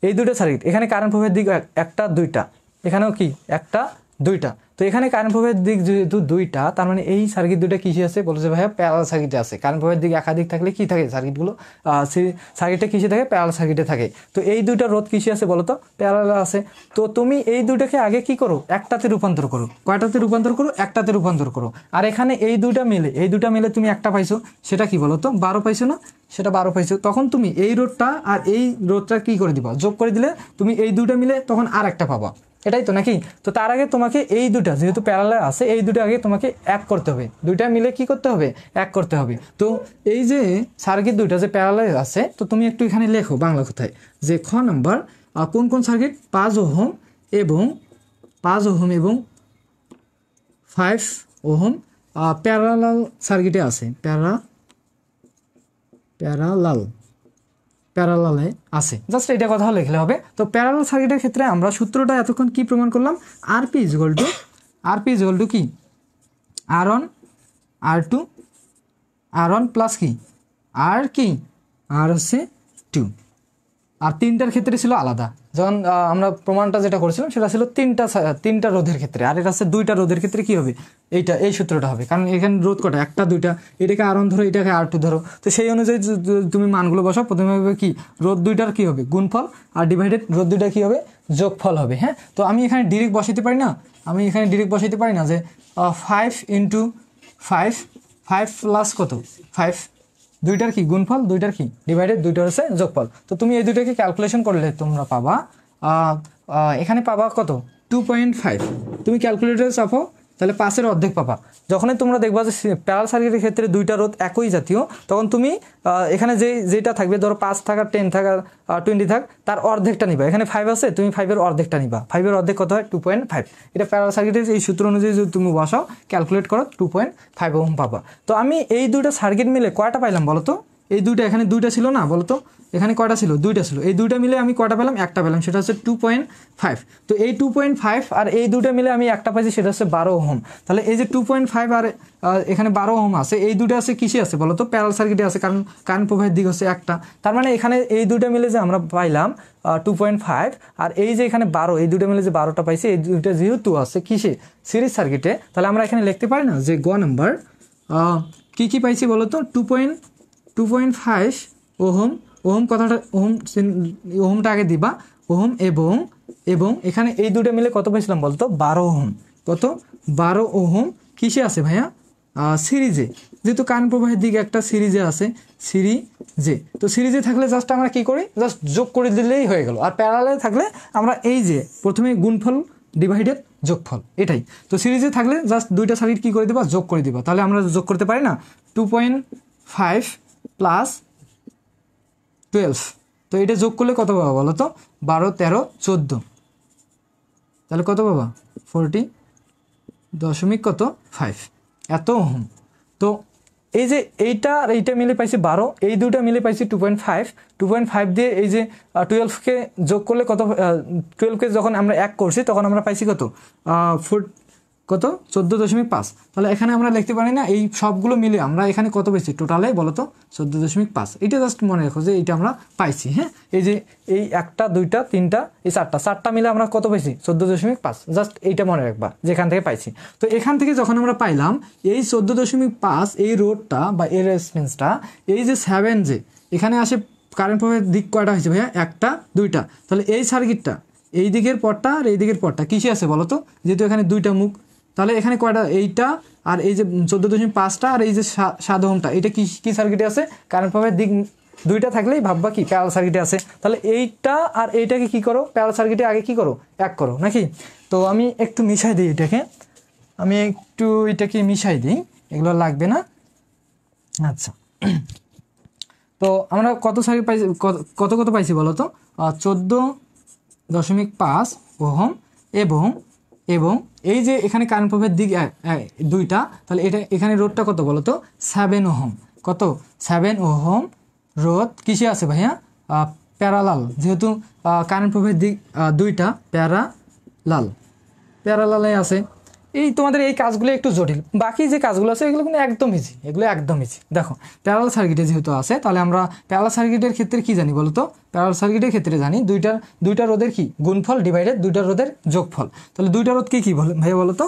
এই দুইটা সার্কিট, এখানে কারেন্ট প্রবাহের দিক একটা দুইটা, এখানেও কি একটা দুইটা। তো এখানে কারেন্ট প্রবাহের দিক যেহেতু দুইটা, তার মানে এই সার্কিট দুইটা কিসে আছে বলছে ভাইয়া, প্যারালাল সার্কিটে আছে। কারেন্ট প্রবাহের দিক একাধিক থাকলে কি থাকে, সার্কিটগুলো সার্কিটটা কিসে থাকে, প্যারালাল সার্কিটে থাকে। তো এই দুইটা রোধ কিসে আছে বলো তো, প্যারালাল আছে। তো তুমি এই দুইটাকে আগে কি করো, একটাতে রূপান্তর করো। কয়টাতে রূপান্তর করো, একটাতে রূপান্তর করো। আর এখানে এই দুইটা মিলে তুমি একটা পাইছো, সেটা কি বলো তো, 12 পাইছো না, সেটা 12 পাইছো। তখন তুমি এই রোধটা আর এই রোধটা কি করে দিবা, যোগ করে দিলে তুমি এই দুইটা মিলে তখন আর একটা পাবা, এটাই তো নাকি। তো তার আগে তোমাকে এই দুটা যেহেতু প্যারালাল আছে, এই দুটো আগে তোমাকে এক করতে হবে, দুইটা মিলে কি করতে হবে, এক করতে হবে। তো এই যে সার্কিট দুইটা যে প্যারালাল আছে, তো তুমি একটু এখানে লেখো বাংলা কথায় যে খ নাম্বার কোন কোন সার্কিট 5 ওহম এবং 5 ওহম প্যারালাল সার্কিটে আছে, প্যারালালে আছে, জাস্ট এটা কথা লিখলে হবে। তো প্যারালাল সার্কিটের ক্ষেত্রে আমরা সূত্রটা এতক্ষণ কি প্রমাণ করলাম, আরপি ইজ ইকুয়াল টু কি R1 প্লাস কি আর হচ্ছে 2। আর তিনটার ক্ষেত্রে ছিল আলাদা, যখন আমরা প্রমাণটা যেটা করেছিলাম সেটা ছিল তিনটা রোধের ক্ষেত্রে, আর এটা হচ্ছে দুইটা রোধের ক্ষেত্রে কি হবে, এই সূত্রটা হবে। কারণ এখানে রোধ কটা, একটা দুইটা, এটাকে R1 ধরো, এটাকে R2 ধরো। তো সেই অনুযায়ী তুমি মানগুলো বসাও। প্রথমে হবে কি, রোধ দুইটার কি হবে গুণফল, আর ডিভাইডেড রোধ দুইটা কি হবে, যোগফল হবে। তো আমি এখানে ডিরেক্ট বসাইতে পারি না, যে 5 × 5 প্লাস কত 5, দুইটার কি গুণফল, দুইটার কি ডিভাইডেড, দুইটার হচ্ছে যোগফল। তো তুমি এই দুইটাকে ক্যালকুলেশন করলে তোমরা পাবা এখানে পাবা কত 2.5। তুমি ক্যালকুলেটরে চাপো, তাহলে 5-এর অর্ধেক পাবা। যখনই তোমরা দেখবা যে প্যারালাল সার্কিটের ক্ষেত্রে দুইটা রোধ একই জাতীয়, তখন তুমি এখানে যেটা থাকবে, ধরো 5 থাক আর 10 থাক আর 20 থাক, তার অর্ধেকটা নিবা। এখানে 5 আছে, তুমি 5-এর অর্ধেকটা নিবা। 5-এর অর্ধেক কত হয়, 2.5। এটা প্যারালাল সার্কিটের এই সূত্র অনুযায়ী যদি তুমি বসাও, ক্যালকুলেট করো, 2.5 ওহম পাবা। তো আমি এই দুইটা সার্কিট মিলে কয়টা পাইলাম বলো তো, এই দুইটা, এখানে দুইটা ছিল না বলতো, এখানে কয়টা ছিল, দুইটা ছিল, এই দুইটা মিলে আমি কয়টা পেলাম, একটা পেলাম, সেটা হচ্ছে 2.5। তো এই 2.5 আর এই দুইটা মিলে আমি একটা পাইছি, সেটা হচ্ছে 12 ওহম। তাহলে এই যে 2.5 আর এখানে 12 ওহম আছে, এই দুটো আছে কিসে আছে বলতো, প্যারালাল সার্কিটে আছে, কারণ কারেন্ট প্রবাহের দিক হচ্ছে একটা। তার মানে এখানে এই দুইটা মিলে যে আমরা পাইলাম 2.5, আর এই যে এখানে 12, এই দুটো মিলে যে 12টা পাইছি, এই দুইটা যেহেতু আছে কিসে, সিরিজ সার্কিটে, তাহলে আমরা এখানে লিখতে পারি না যে গ নাম্বার কি পাইছি বলতো, 2.5 ওহম। ওহম কথাটা ওহমটা আগে দিবা, ওহম এবং এখানে এই দুটো মিলে কত পাইছিলাম বলতো, 12 ওহম। কত, 12 ওহম কিসে আছে ভাইয়া, সিরিজে, যেহেতু কারেন্ট প্রবাহের দিকে একটা সিরিজে আছে, সিরিজে। তো সিরিজে থাকলে জাস্ট আমরা কি করি, জাস্ট যোগ করে দিলেই হয়ে গেল। আর প্যারালালে থাকলে আমরা এই যে প্রথমে গুণফল ডিভাইডেড যোগফল, এটাই। তো সিরিজে থাকলে জাস্ট দুইটা সার্কিট কি করে দিবা, যোগ করে দিবা। তাহলে আমরা যোগ করতে পারি না, 2.5 প্লাস 12। তো এটা যোগ করলে কত পাবা বলো তো, 12, 13, 14, তাহলে কত পাবা, 40.5 এত ওহম। তো এই যে এইটা আর এইটা মিলে পাইছি 12, এই দুটা মিলে পাইছি 2.5 দিয়ে এই যে 12কে যোগ করলে কত, 12কে যখন আমরা এক করছি তখন আমরা পাইছি কত, 14.5। তাহলে এখানে আমরা লিখতে পারি না, এই সবগুলো মিলে আমরা এখানে কত পেয়েছি টোটালে বলো তো, 14.5। এটা জাস্ট মনে রাখো যে এইটা আমরা পাইছি। হ্যাঁ, এই যে এই একটা, দুইটা, তিনটা, এই চারটা মিলে আমরা কত পেয়েছি, 14.5। জাস্ট এইটা মনে রাখবা যেখান থেকে পাইছি। তো এখান থেকে যখন আমরা পাইলাম এই 14.5, এই রোডটা বা এই রেসপন্সটা, এই যে 7 যে এখানে আসে, কারেন্ট প্রবাহের দিক কয়টা হয়েছে ভাইয়া, একটা, দুইটা। তাহলে এই সার্কিটটা এই দিকের পটটা আর এই দিকের পটটা কিসে আছে বলো তো, যেহেতু এখানে দুইটা মুখ, তাহলে এখানে কয়টা, এইটা আর এই যে 14.5টা আর এই যে 7 ওহমটা, এটা কি সার্কিটে আছে, কারেন্ট প্রবাহের দিক দুইটা থাকলেই ভাববা কি প্যারালাল সার্কিটে আছে। তাহলে এইটা আর এইটাকে কি করো, প্যারালাল সার্কিটে আগে কি করো, এক করো নাকি। তো আমি একটু মিশাই দিই এটাকে, মিশাই দিই, এগুলো লাগবে না। আচ্ছা, তো আমরা কত সার্কিট পাইছি, কত পাইছি বলো তো, 14.5 ওহম এবং এই যে এখানে কারেন্ট প্রবাহের দিক দুইটা, তাহলে এটা এখানে রোধটা কত বলো তো, 7 ওহম। কত, 7 ওহম রোধ কিসে আছে ভাইয়া, প্যারালাল, যেহেতু কারেন্ট প্রবাহের দিক দুইটা, প্যারালালে আছে। এই তোমাদের এই কাজগুলো একটু জটিল, বাকি যে কাজগুলো আছে এগুলো কিন্তু একদম ইজি, দেখো প্যারালাল সার্কিটে যেহেতু আছে, তাহলে আমরা প্যারালাল সার্কিটের ক্ষেত্রে কি জানি বলো তো, প্যারালাল সার্কিটের ক্ষেত্রে জানি দুইটা রোধের কি গুণফল ডিভাইডেড দুইটা রোধের যোগফল। তাহলে দুইটা রোধ কি বলে ভাইয়া বলো তো,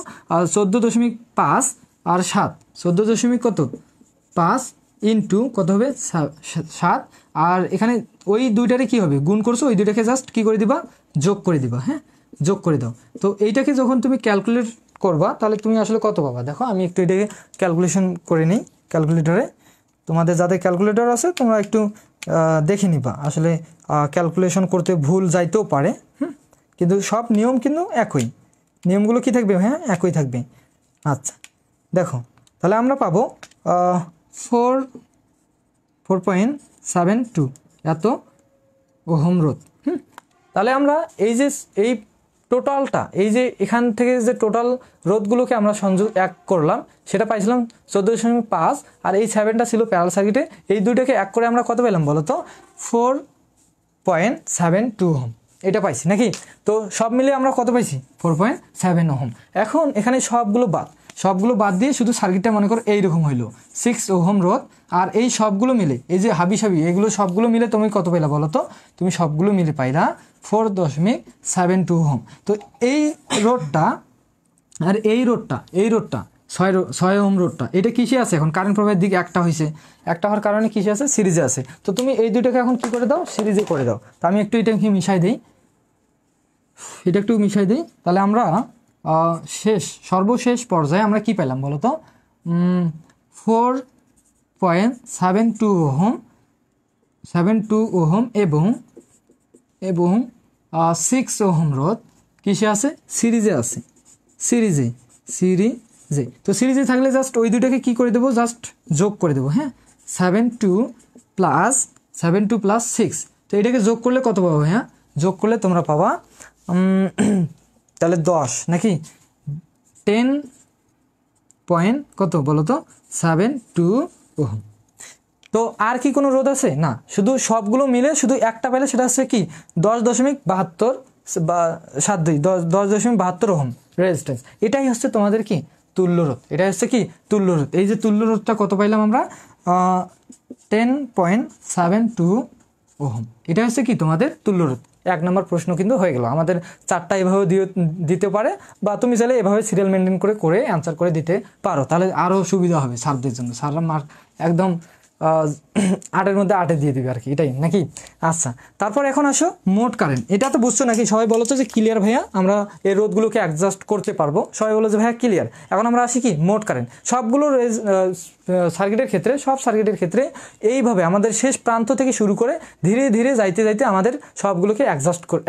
14.5 আর 7, 14.5 ইন্টু কত হবে, 7। আর এখানে ওই দুইটারে কি হবে, গুণ করছো, ওই দুইটাকে জাস্ট কি করে দিবা, যোগ করে দিবা। হ্যাঁ, যোগ করে দাও। তো এইটাকে যখন তুমি ক্যালকুলেট করবা, তাহলে তুমি আসলে কত পাবা, দেখো আমি একটু এটাকে ক্যালকুলেশন করে নিই ক্যালকুলেটরে। তোমাদের যাদের ক্যালকুলেটর আছে তোমরা একটু দেখে নিবা, আসলে ক্যালকুলেশন করতে ভুল যাইতেও পারে। কিন্তু সব নিয়ম কিন্তু একই, নিয়মগুলো কি থাকবে, হ্যাঁ একই থাকবে। আচ্ছা দেখো, তাহলে আমরা পাবো 4.72 এত ওহম রোধ। তাহলে আমরা এই যে এই টোটালটা, এই যে এখান থেকে যে টোটাল রোধগুলোকে আমরা সংযোগ এক করলাম, সেটা পাইছিলাম 14.5, আর এই 7টা ছিল প্যারালাল সার্কিটে, এই দুইটাকে এক করে আমরা কত পেলাম বলো তো, 4.72 ওহম এটা পাইছি নাকি। তো সব মিলে আমরা কত পাইছি, 4.7 ওহম। এখন এখানে সবগুলো বাদ দিয়ে শুধু সার্কিটটা মনে করো এইরকম হইলো, 6 ওহম রোধ। আর এই সবগুলো মিলে, এই যে হাবিসাবি এগুলো সবগুলো মিলে তুমি কত পেলা বলো তো, তুমি সবগুলো মিলে পাইলা 4.72 ওহম। তো এই রোডটা আর এই রোডটা 6 ওহম রোডটা, এটা কিসে আছে এখন, কারেন্ট প্রবাহের দিক একটা হওয়ার কারণে কিসে আছে, সিরিজে আছে। তো তুমি এই দুইটাকে এখন কি করে দাও, সিরিজে করে দাও। তো আমি একটু এটা মিশাই দিই, তাহলে আমরা সর্বশেষ পর্যায়ে আমরা কি পেলাম বলো তো, 4.72 ওহম এবং 6 ওহম রোধ কিসে আছে, সিরিজে। তো সিরিজে থাকলে জাস্ট ওই দুটাকে কি করে দেবো, জাস্ট যোগ করে দেবো। হ্যাঁ, 72 প্লাস 6, তো এটাকে যোগ করলে কত পাবো, হ্যাঁ যোগ করলে তোমরা পাবা তাহলে 10 নাকি, 10 পয়েন্ট কত বলো তো, 72 ওহম। তো আর কি কোনো রোধ আছে না, শুধু সবগুলো মিলে শুধু একটা পেলে সেটা হচ্ছে কি 10.72 বা 72 10.72 ওহম রেজিস্ট্যান্স। এটাই হচ্ছে তোমাদের কি তুল্য রোধ, এটাই হচ্ছে কি তুল্য রোধ। এই যে তুল্য রোধটা কত পাইলাম আমরা 10.72 ওহম, এটা হচ্ছে কি তোমাদের তুল্য রোধ। 1 নম্বর প্রশ্ন কিন্তু হয়ে গেল। আমাদের 4টা এভাবে দিতে পারে, বা তুমি চাইলে এভাবে সিরিয়াল মেনটেন করে অ্যান্সার করে দিতে পারো, তাহলে আরও সুবিধা হবে স্যারদের জন্য। স্যাররা মার্ক একদম 8-এর মধ্যে 8 দিয়ে দিবে আর কি, এটাই নাকি। আচ্ছা, তারপর এখন আসো মোট কারেন্ট। এটা তো বুঝছো নাকি? সবাই বলো তো যে ক্লিয়ার ভাইয়া, আমরা এই রোধগুলোকে অ্যাডজাস্ট করতে পারবো। সবাই বলো যে ভাইয়া ক্লিয়ার। এখন আমরা আসি কি মোট কারেন্ট। সবগুলো সার্কিটের ক্ষেত্রে, সব সার্কিটের ক্ষেত্রে এইভাবে আমাদের শেষ প্রান্ত থেকে শুরু করে ধীরে ধীরে যাইতে যাইতে আমাদের সবগুলোকে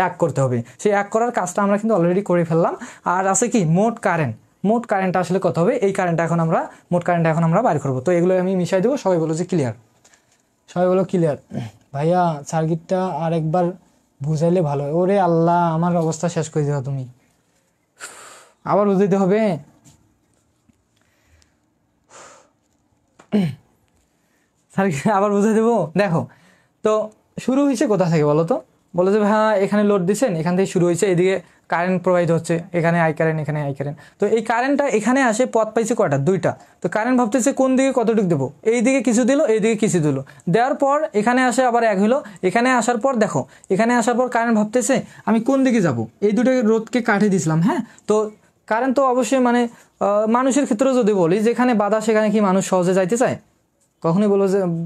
এক করতে হবে। সেই এক করার কাজটা আমরা কিন্তু অলরেডি করে ফেললাম। আর আছে কি মোট কারেন্ট। মোট কারেন্টটা আসলে কত হবে, এই কারেন্টটা এখন আমরা মোট কারেন্টটা এখন আমরা বাইর করবো। তো এগুলো আমি মিশাই দেবো। সবাই বলো যে ক্লিয়ার, সবাই বলো ক্লিয়ার। ভাইয়া সার্কিটটা আরেকবার বুঝাইলে ভালো হয়। ওরে আল্লাহ, আমার অবস্থা শেষ করে দেওয়া, তুমি আবার বুঝাইতে হবে। সার্কিট আবার বুঝাই দেবো। দেখো তো শুরু হয়েছে কোথা থেকে বলো তো? বলো যে ভাইয়া এখানে লোড দিচ্ছেন, এখান থেকে শুরু হয়েছে, এদিকে কারেন্ট প্রবাহিত হচ্ছে, এখানে আই কারেন্ট, এখানে আই কারেন্ট। তো এই কারেন্টটা এখানে আসে, পথ পাইছে কয়টা? 2টা। তো কারেন্ট ভাবতেছে কোন দিকে কতটুকু দেবো, এই দিকে কিছু দিল, এই দিকে কিছু দিল, দেওয়ার পর এখানে আসে আবার এক হইলো। এখানে আসার পর দেখো, এখানে আসার পর কারেন্ট ভাবতেছে আমি কোন দিকে যাব, এই দুটো রোধকে কাটে দিছিলাম। হ্যাঁ, তো কারেন্ট তো অবশ্যই মানে মানুষের ক্ষেত্রেও যদি বলি, যেখানে বাধা সেখানে কি মানুষ সহজে যাইতে চায়? কখনোই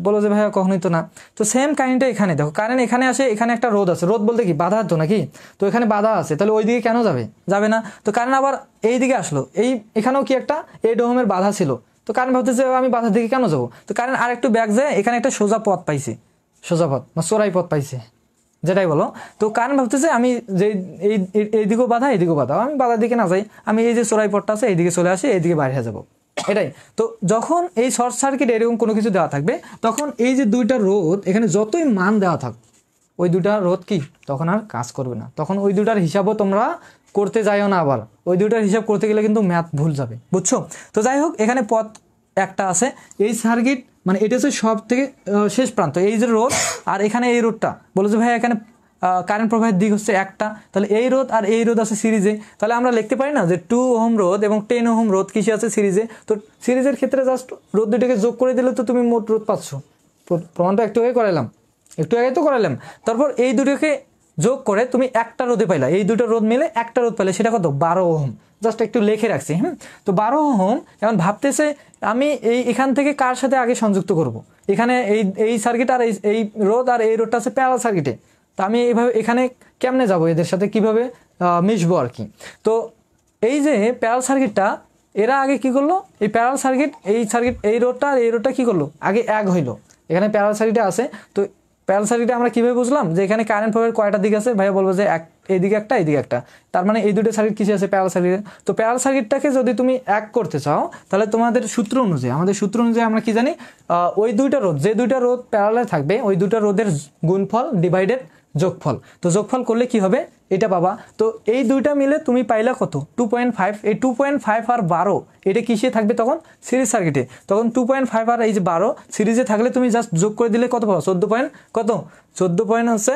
বলো যে ভাইয়া কখনোই তো না। তো সেম কারেন্টটা এখানে দেখো, কারেন্ট এখানে আসে, এখানে একটা রোধ আছে। রোধ বলতে কি বাধা তো নাকি? তো এখানে বাধা আছে, তাহলে ওই দিকে কেন যাবে না। তো কারেন্ট আবার এই দিকে আসলো, এখানেও কি একটা 8 ওহমের বাধা ছিল। তো কারেন্ট ভাবতেছে আমি বাধার দিকে কেন যাবো। তো কারেন্ট আর একটু ব্যাক যায়, এখানে একটা সোজা পথ পাইছে, সোজা পথ বা চোরাই পথ পাইছে, যেটাই বলো। তো কারেন্ট ভাবতেছে আমি যে এইদিকেও বাধা, এইদিকেও বাধা, আমি বাধার দিকে না যাই, আমি এই যে চোরাই পথটা আছে এইদিকে চলে আসি, এইদিকে বাইরে যাবো, এটাই। তো যখন এই শর্ট সার্কিট এরকম কোনো কিছু দেওয়া থাকবে, তখন এই যে 2টা রোধ এখানে যতই মান দেওয়া থাক, ওই 2টা রোধ কি তখন আর কাজ করবে না। তখন ওই 2টার হিসাবও তোমরা করতে যাইও না। আবার ওই 2টার হিসাব করতে গেলে কিন্তু ম্যাথ ভুল যাবে, বুঝছো? তো যাই হোক, এখানে পথ একটা আছে। এই সার্কিট মানে এটা হচ্ছে সব থেকে শেষ প্রান্ত, এই যে রোধ, আর এখানে এই রোধটা বলো যে ভাই এখানে কারেন্ট প্রবাহের দিক হচ্ছে একটা, তাহলে এই রোধ আর এই রোধ আছে সিরিজে। তাহলে আমরা লিখতে পারি না যে 2 ওহম রোধ এবং 10 ওহম রোধ কিসে আছে? সিরিজে। তো সিরিজের ক্ষেত্রে জাস্ট রোধ দুটোকে যোগ করে দিলে তো তুমি মোট রোধ পাচ্ছ। প্রমাণটা একটু আগে করালাম। তারপর এই দুটোকে যোগ করে তুমি একটা রোধে পাইলা, এই দুটো রোধ মিলে একটা রোধ পাইলে, সেটা কত? 12 ওহম। জাস্ট একটু লিখে রাখছি। তো 12 ওহম। এখন ভাবতেছে আমি এখান থেকে কার সাথে আগে সংযুক্ত করব। এখানে এই সার্কিট আর এই রোধ আর এই রোধটা আছে প্যারালাল সার্কিটে। তা আমি এইভাবে এখানে কেমনে যাব, এদের সাথে কিভাবে মিশবো আর কি। তো এই যে প্যারালাল সার্কিটটা, এরা আগে কি করলো, এই প্যারালাল সার্কিট এই রোডটা আর এই রোডটা কি করলো, আগে এক হইলো। এখানে প্যারালাল সার্কিটে আছে। তো প্যারালাল সার্কিটে আমরা কিভাবে বুঝলাম যে এখানে কারেন্ট প্রবাহের কয়টা দিক আছে? ভাইয়া বলবো যে এইদিকে একটা, এইদিকে একটা। তার মানে এই দুটো সার্কিট কিসে আছে? প্যারালাল সার্কিটে। তো প্যারালাল সার্কিটটাকে যদি তুমি এক করতে চাও, তাহলে তোমাদের সূত্র অনুযায়ী, আমাদের সূত্র অনুযায়ী আমরা কি জানি, ওই 2টা রোধ, যে 2টা রোধ প্যারালালে থাকবে, ওই 2টা রোধের গুণফল ডিভাইডেড যোগফল। তো যোগফল করলে কি হবে, এটা পাবা। তো এই 2টা মিলে তুমি পাইলা কত? 2.5। এই 2.5 আর 12 এটা কিসে থাকবে তখন? সিরিজ সার্কিটে। তখন 2.5 আর এই যে 12 সিরিজে থাকলে তুমি জাস্ট যোগ করে দিলে কত পাবা? 14 পয়েন্ট কত? 14 পয়েন্ট হচ্ছে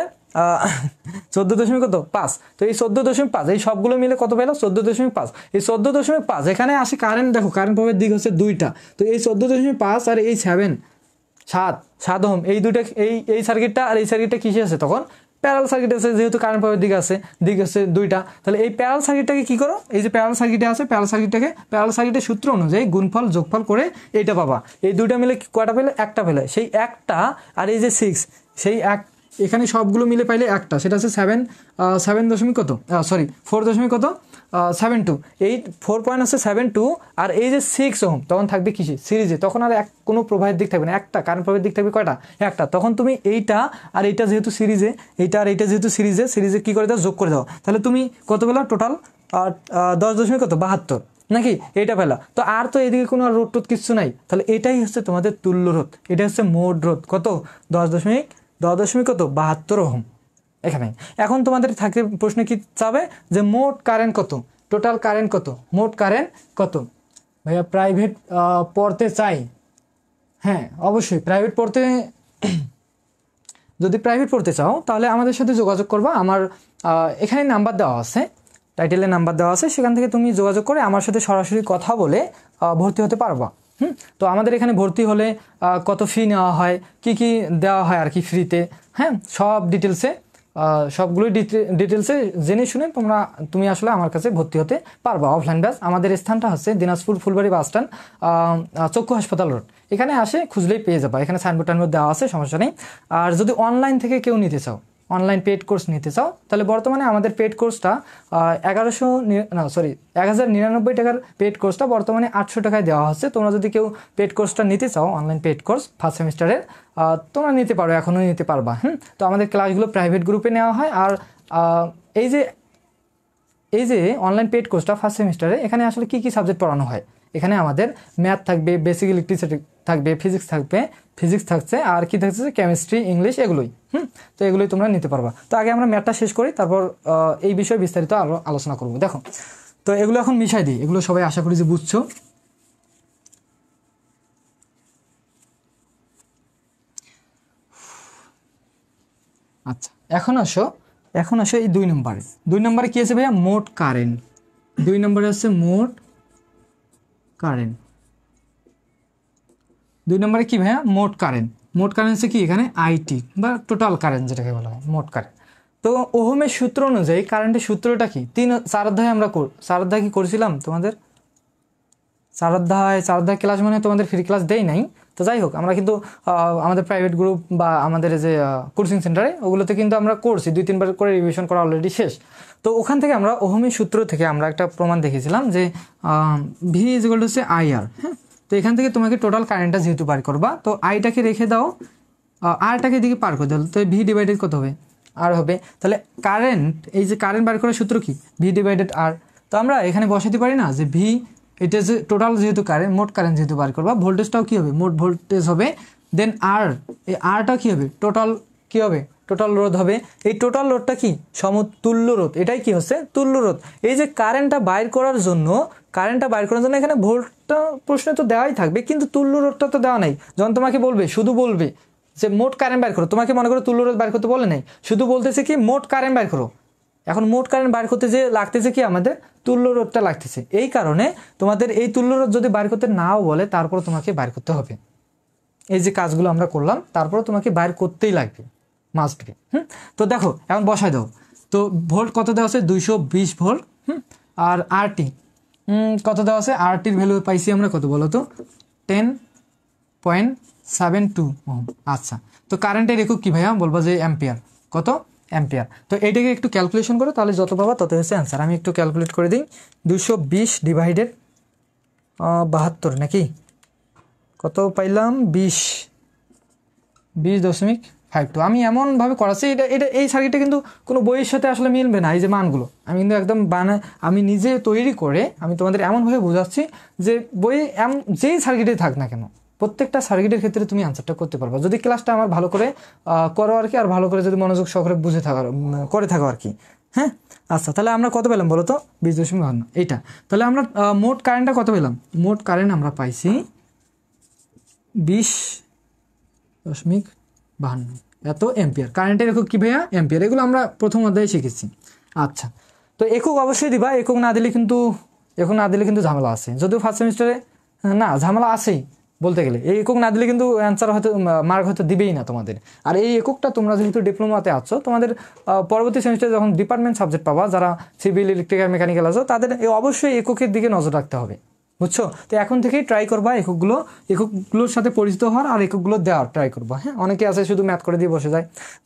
14.5। তো এই 14.5 এই সবগুলো মিলে কত পেলো? 14.5। এই 14.5 এখানে আসে কারেন্ট, দেখো কারেন্ট প্রবাহের দিক হচ্ছে 2টা। তো এই 14.5 আর এই 7 ওহম, এই দুটো এই সার্কিটটা আর এই সার্কিটটা কিসে আছে তখন? প্যারালাল সার্কিট আছে, যেহেতু কারেন্ট প্রবাহের দিক হচ্ছে 2টা। তাহলে এই প্যারালাল সার্কিটটাকে কি করো, এই যে প্যারালাল সার্কিটে আছে, প্যারালাল সার্কিটের সূত্র অনুযায়ী গুণফল যোগফল করে এইটা পাবা। এই 2টা মিলে কয়টা পেলে? একটা পেলে। সেই একটা আর এই যে 6, সেই এক এখানে সবগুলো মিলে পাইলে একটা, সেটা হচ্ছে 4.72। এই 4 পয়েন্ট হচ্ছে 72। আর এই যে 6 ওহম তখন থাকবে কিসে? সিরিজে। তখন আর কোনো প্রবাহের দিক থাকবে না, একটা কারেন্ট প্রবাহের দিক থাকবে কয়টা? একটা। তখন তুমি এইটা আর এইটা যেহেতু সিরিজে, এইটা আর এইটা যেহেতু সিরিজে কি করে দাও? যোগ করে দাও। তাহলে তুমি কত পেলা টোটাল? 10.72 নাকি? এইটা পেলা। তো আর তো এদিকে কোনো রোধ টোধ কিচ্ছু নাই। তাহলে এটাই হচ্ছে তোমাদের তুল্য রোধ, এটা হচ্ছে মোট রোধ। কত? 10.72 ওহম এখানে। এখন তোমাদের থাকে প্রশ্ন কি চাবে যে মোট কারেন্ট কত, টোটাল কারেন্ট কত, মোট কারেন্ট কত? ভাইয়া প্রাইভেট পড়তে চাই, হ্যাঁ অবশ্যই প্রাইভেট পড়তে যদি প্রাইভেট পড়তে চাও তাহলে আমাদের সাথে যোগাযোগ করবা। আমার এখানে নাম্বার দেওয়া আছে, টাইটেলে নাম্বার দেওয়া আছে, সেখান থেকে তুমি যোগাযোগ করে আমার সাথে সরাসরি কথা বলে ভর্তি হতে পারবা। তো আমাদের এখানে ভর্তি হলে কত ফি নেওয়া হয়, কি কি দেওয়া হয় আর কি ফ্রিতে, হ্যাঁ সব ডিটেলসে সবগুলোই ডিটেলসে জেনে শুনে তুমি আসলে আমার কাছে ভর্তি হতে পারবা অফলাইন ব্যাচ। আমাদের স্থানটা হচ্ছে দিনাজপুর ফুলবাড়ি বাস স্ট্যান্ড, চক্ষু হাসপাতাল রোড। এখানে আসে খুঁজলেই পেয়ে যাবা, এখানে সাইনবোর্ড টাইনবোর্ড দেওয়া আছে, সমস্যা নেই। আর যদি অনলাইন থেকে কেউ নিতে চাও, অনলাইন পেড কোর্স নিতে চাও, তাহলে বর্তমানে আমাদের পেড কোর্সটা 1099 টাকার পেড কোর্সটা বর্তমানে 800 টাকায় দেওয়া হচ্ছে। তোমরা যদি কেউ পেড কোর্সটা নিতে চাও, অনলাইন পেড কোর্স ফার্স্ট সেমিস্টারের, তোমরা নিতে পারো, এখনও নিতে পারবা। তো আমাদের ক্লাসগুলো প্রাইভেট গ্রুপে নেওয়া হয়। আর এই যে অনলাইন পেড কোর্সটা ফার্স্ট সেমিস্টারে, এখানে আসলে কী কী সাবজেক্ট পড়ানো হয়, এখানে আমাদের ম্যাথ থাকবে, বেসিক ইলেকট্রিসিটি থাকবে, ফিজিক্স থাকছে, আর কি থাকছে কেমিস্ট্রি, ইংলিশ, এগুলোই। তো এগুলোই তোমরা নিতে পারবা। তো আগে আমরা ম্যাথটা শেষ করি, তারপর এই বিষয়ে বিস্তারিত আরও আলোচনা করবো। দেখো, তো এগুলো এখন মিশাই দিই, এগুলো সবাই আশা করি যে বুঝছো। আচ্ছা, এখন আসো এই 2 নম্বরে কি আছে ভাইয়া? মোট কারেন্ট। 2 নম্বরে আছে মোট কারেন্ট। 2 নম্বরে কি ভাইয়া? মোট কারেন্ট। মোট কারেন্ট হচ্ছে কি, এখানে আইটি বা টোটাল কারেন্ট যেটাকে বলা হয়, মোট কারেন্ট। তো ওহমের সূত্র অনুযায়ী কারেন্টের সূত্রটা কি? 4 অধ্যায়ে আমরা 4 অধ্যায় কি করেছিলাম তোমাদের? 4 অধ্যায় ক্লাস মানে তোমাদের ফ্রি ক্লাস দেই নাই। তো যাই হোক, আমরা কিন্তু আমাদের প্রাইভেট গ্রুপ বা আমাদের যে কোচিং সেন্টারে, ওগুলোতে কিন্তু আমরা করছি, 2-3 বার করে রিভিশন করা অলরেডি শেষ। তো ওখান থেকে আমরা ওহমের সূত্র থেকে আমরা একটা প্রমাণ দেখেছিলাম যে ভি ইজ ইকুয়াল টু হচ্ছে আইআর। হ্যাঁ, তো এখান থেকে তোমাকে টোটাল কারেন্টটা যেহেতু বার করবা, তো আইটাকে রেখে দাও, আরটাকে দিকে পার করে দাও, তো ভি ডিভাইডেড কত হবে? আর হবে। তাহলে কারেন্ট, এই যে কারেন্ট বার করার সূত্র কি? ভি ডিভাইডেড আর। তো আমরা এখানে বসাতে পারি না যে ভি, এটা যে টোটাল যেহেতু কারেন্ট, মোট কারেন্ট যেহেতু বার করবা, ভোল্টেজটাও কী হবে? মোট ভোল্টেজ হবে। দেন আর, এই আরটা কী হবে? টোটাল রোধ হবে। এই টোটাল রোধটা কি? সমতুল্য রোধ। এটাই কি হচ্ছে? তুল্য রোধ। এই যে কারেন্টটা বাইর করার জন্য এখানে ভোল্টটা প্রশ্নে তো দেওয়াই থাকবে, কিন্তু তুল্য রোধটা তো দেওয়া নাই। যখন তোমাকে শুধু বলবে যে মোট কারেন্ট বাইর করো, তোমাকে মনে করো তুল্য রোধ বাইর করতে বলে নাই, শুধু বলতেছে কি মোট কারেন্ট বাইর করো। এখন মোট কারেন্ট বাইর করতে যে লাগতেছে কি, আমাদের তুল্য রোধটা লাগতেছে। এই কারণে তোমাদের এই তুল্য রোধ যদি বাইর করতে নাও বলে, তারপর তোমাকে বাইর করতে হবে। এই যে কাজগুলো আমরা করলাম, তারপর তোমাকে বাইর করতেই লাগবে, মাস্ট বি। তো দেখো, এখন বসায় দাও। তো ভোল্ট কত দেওয়া আছে? 220 ভোল্ট। আর আরটি কত দেওয়া আছে? আরটির ভ্যালু পাইছি আমরা কত বলো তো? 10.72 ওহম। আচ্ছা, তো কারেন্টের একক কি ভাইয়া? বলবো যে অ্যাম্পিয়ার। কত? অ্যাম্পিয়ার। তো এইটাকে একটু ক্যালকুলেশন করো, তাহলে যত পাবা তত হচ্ছে অ্যান্সার। আমি একটু ক্যালকুলেট করে দিই। 220 ডিভাইডেড 72 নাকি কত পাইলাম? 20.52। আমি এমনভাবে করাচ্ছি, এটা এই সার্কিটটা কিন্তু কোনো বইয়ের সাথে আসলে মিলবে না। এই যে মানগুলো আমি কিন্তু একদম আমি নিজে তৈরি করে আমি তোমাদের এমনভাবে বোঝাচ্ছি যে বইয়ে যেই সার্কিটে থাক না কেন, প্রত্যেকটা সার্কিটের ক্ষেত্রে তুমি আনসারটা করতে পারবা, যদি ক্লাসটা আমার ভালো করে করো আর কি, আর ভালো করে যদি মনোযোগ সহকারে করে থাকো আর কি। হ্যাঁ, আচ্ছা, তাহলে আমরা কত পেলাম বলো তো? 20.52 এইটা। তাহলে আমরা মোট কারেন্টটা কত পেলাম? মোট কারেন্ট আমরা পাইছি 20.52 এত এম্পিয়ার। কারেন্টের একক কি ভাইয়া? অ্যাম্পিয়ার। এগুলো আমরা প্রথম অধ্যায়ে শিখেছি। আচ্ছা, তো একক অবশ্যই দিবা। একক না দিলে কিন্তু ঝামেলা আছে, যদিও ফার্স্ট সেমিস্টারে না ঝামেলা আছেই বলতে গেলে। এই একক না দিলে কিন্তু অ্যান্সার হয়তো মার্ক হয়তো দিবেই না তোমাদের। আর এই এককটা তোমরা যেহেতু ডিপ্লোমাতে আছো, তোমাদের পরবর্তী সেমিস্টারে যখন ডিপার্টমেন্ট সাবজেক্ট পাবা, যারা সিভিল, ইলেকট্রিক্যাল, মেকানিক্যাল আছো, তাদের অবশ্যই এককের দিকে নজর রাখতে হবে, বুঝছো? তো এখন থেকেই ট্রাই করবা এককগুলোর সাথে পরিচিত হওয়ার, আর এককগুলো দেওয়ার ট্রাই করবা। হ্যাঁ, অনেকে আছে শুধু ম্যাথ করে দিয়ে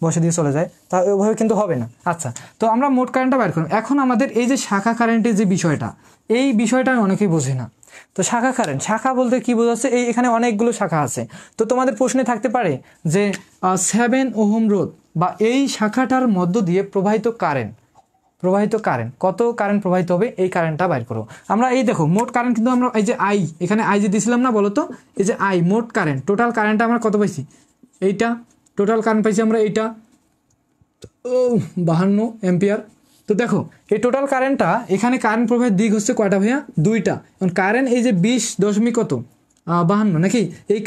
বসে দিয়ে চলে যায়, তা ওইভাবে কিন্তু হবে না। আচ্ছা, তো আমরা মোট কারেন্টটা বের করলাম। এখন আমাদের এই যে শাখা কারেন্টের যে বিষয়টা, এই বিষয়টা অনেকেই বোঝে না। তো শাখা কারেন্ট, শাখা বলতে কি বোঝাচ্ছে? এখানে অনেকগুলো শাখা আছে। তো তোমাদের প্রশ্নে থাকতে পারে যে 7 ওহম রোধ বা এই শাখাটার মধ্য দিয়ে প্রবাহিত কারেন্ট কত কারেন্ট প্রবাহিত হবে, এই কারেন্টটা বাইর করো। আমরা এই দেখো মোট কারেন্ট কিন্তু আমরা এই যে এখানে যে দিছিলাম না, বলো তো? এই যে মোট কারেন্ট, টোটাল কারেন্টটা আমরা কত পাইছি? এইটা টোটাল কারেন্ট পাইছি আমরা, এইটা 52 অ্যাম্পিয়ার। তো দেখো, এই টোটাল কারেন্টটা, এখানে কারেন্ট প্রবাহের দিক হচ্ছে কয়টা ভাইয়া? 2টা। কারণ কারেন্ট এই যে 20 দশমিক কত 52 নাকি? এই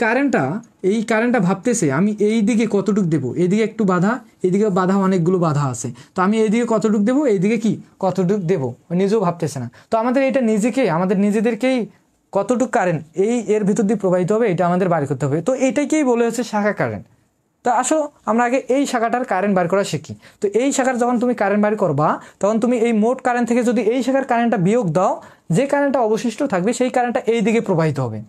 কারেন্টটা ভাবতেছে আমি এই দিকে কতটুক দেবো, এইদিকে একটু বাধা, এইদিকে বাধা, অনেকগুলো বাধা আছে, তো আমি এইদিকে কতটুক দেবো, এইদিকে কি কতটুক দেবো, নিজেও ভাবতেছে না। তো আমাদের এটা আমাদের নিজেদেরকেই কতটুক কারেন্ট এর ভিতর দিয়ে প্রবাহিত হবে এটা আমাদের বার করতে হবে। তো এইটাকেই বলে হচ্ছে শাখা কারেন্ট। তো আসো আমরা আগে এই শাখাটার কারেন্ট বার করা শিখি। তো এই শাখার যখন তুমি কারেন্ট বার করবা, তখন তুমি এই মোট কারেন্ট থেকে যদি এই শাখার কারেন্টটা বিয়োগ দাও, যে কারেন্টটা অবশিষ্ট থাকবে সেই কারেন্টটা এই দিকে প্রবাহিত হবে।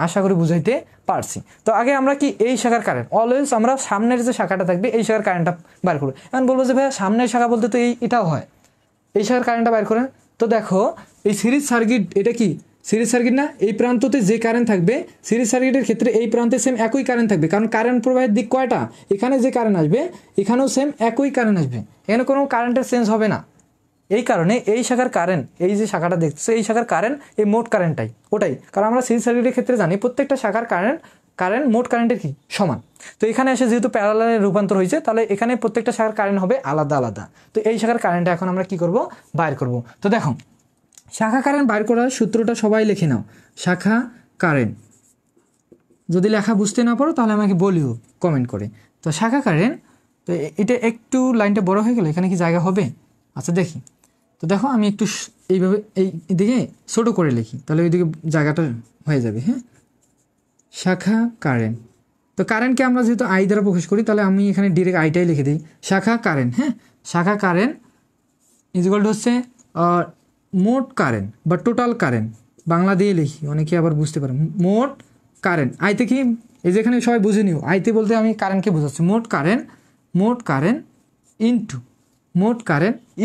আশা করি বুঝাইতে পারছি। তো আগে আমরা কি এই শাখার কারেন্ট অলওয়েজ আমরা সামনের যে শাখাটা থাকবে এই শাখার কারেন্টটা বার করবো। এখন বলবো যে ভাইয়া সামনের শাখা বলতে তো এটাও হয়, এই শাখার কারেন্টটা বার করেন। তো দেখো এই সিরিজ সার্কিট, এটা কি সিরিজ সার্কিট না? এই প্রান্ততে যে কারেন্ট থাকবে সিরিজ সার্কিটের ক্ষেত্রে এই প্রান্তে সেম একই কারেন্ট থাকবে, কারণ কারেন্ট প্রবাহের দিক কয়টা, এখানে যে কারেন্ট আসবে এখানেও সেম একই কারেন্ট আসবে, এখানে কোনো কারেন্টের চেঞ্জ হবে না। এই কারণে এই শাখার কারেন্ট, এই যে শাখাটা দেখছো এই শাখার কারেন্ট এই মোট কারেন্টটাই ওটাই, কারণ আমরা সিরিজ সার্কিটের ক্ষেত্রে জানি প্রত্যেকটা শাখার কারেন্ট মোট কারেন্টের কি সমান। তো এখানে এসে যেহেতু প্যারালালে রূপান্তর হয়েছে, তাহলে এখানে প্রত্যেকটা শাখার কারেন্ট হবে আলাদা আলাদা। তো এই শাখার কারেন্টটা এখন আমরা কি করব, বাইর করব। তো দেখো শাখা কারেন্ট বাইর করার সূত্রটা সবাই লিখে নাও। শাখা কারেন্ট যদি লেখা বুঝতে না পারো তাহলে আমাকে বলিও কমেন্ট করে। তো শাখা কারেন্ট, তো এটা একটু লাইনটা বড় হয়ে গেল, এখানে কি জায়গা হবে? আচ্ছা দেখি। তো দেখো আমি একটু এইভাবে এই দিকে ছোটো করে লিখি, তাহলে ওইদিকে জায়গাটা হয়ে যাবে। হ্যাঁ, শাখা কারেন্ট। তো কারেন্টকে আমরা যেহেতু আই দ্বারা প্রকাশ করি, তাহলে আমি এখানে ডিরেক্ট আইটাই লিখে দিই, শাখা কারেন্ট। হ্যাঁ, শাখা কারেন্ট ইজিক্যাল টু হচ্ছে মোট কারেন্ট বা টোটাল কারেন্ট, বাংলা দিয়ে লিখি, অনেকে আবার বুঝতে পারে। মোট কারেন্ট আইতে কি, এই যেখানে সবাই বুঝে নিও, আইতে বলতে আমি কারেন্টকে বোঝাচ্ছি। মোট কারেন্ট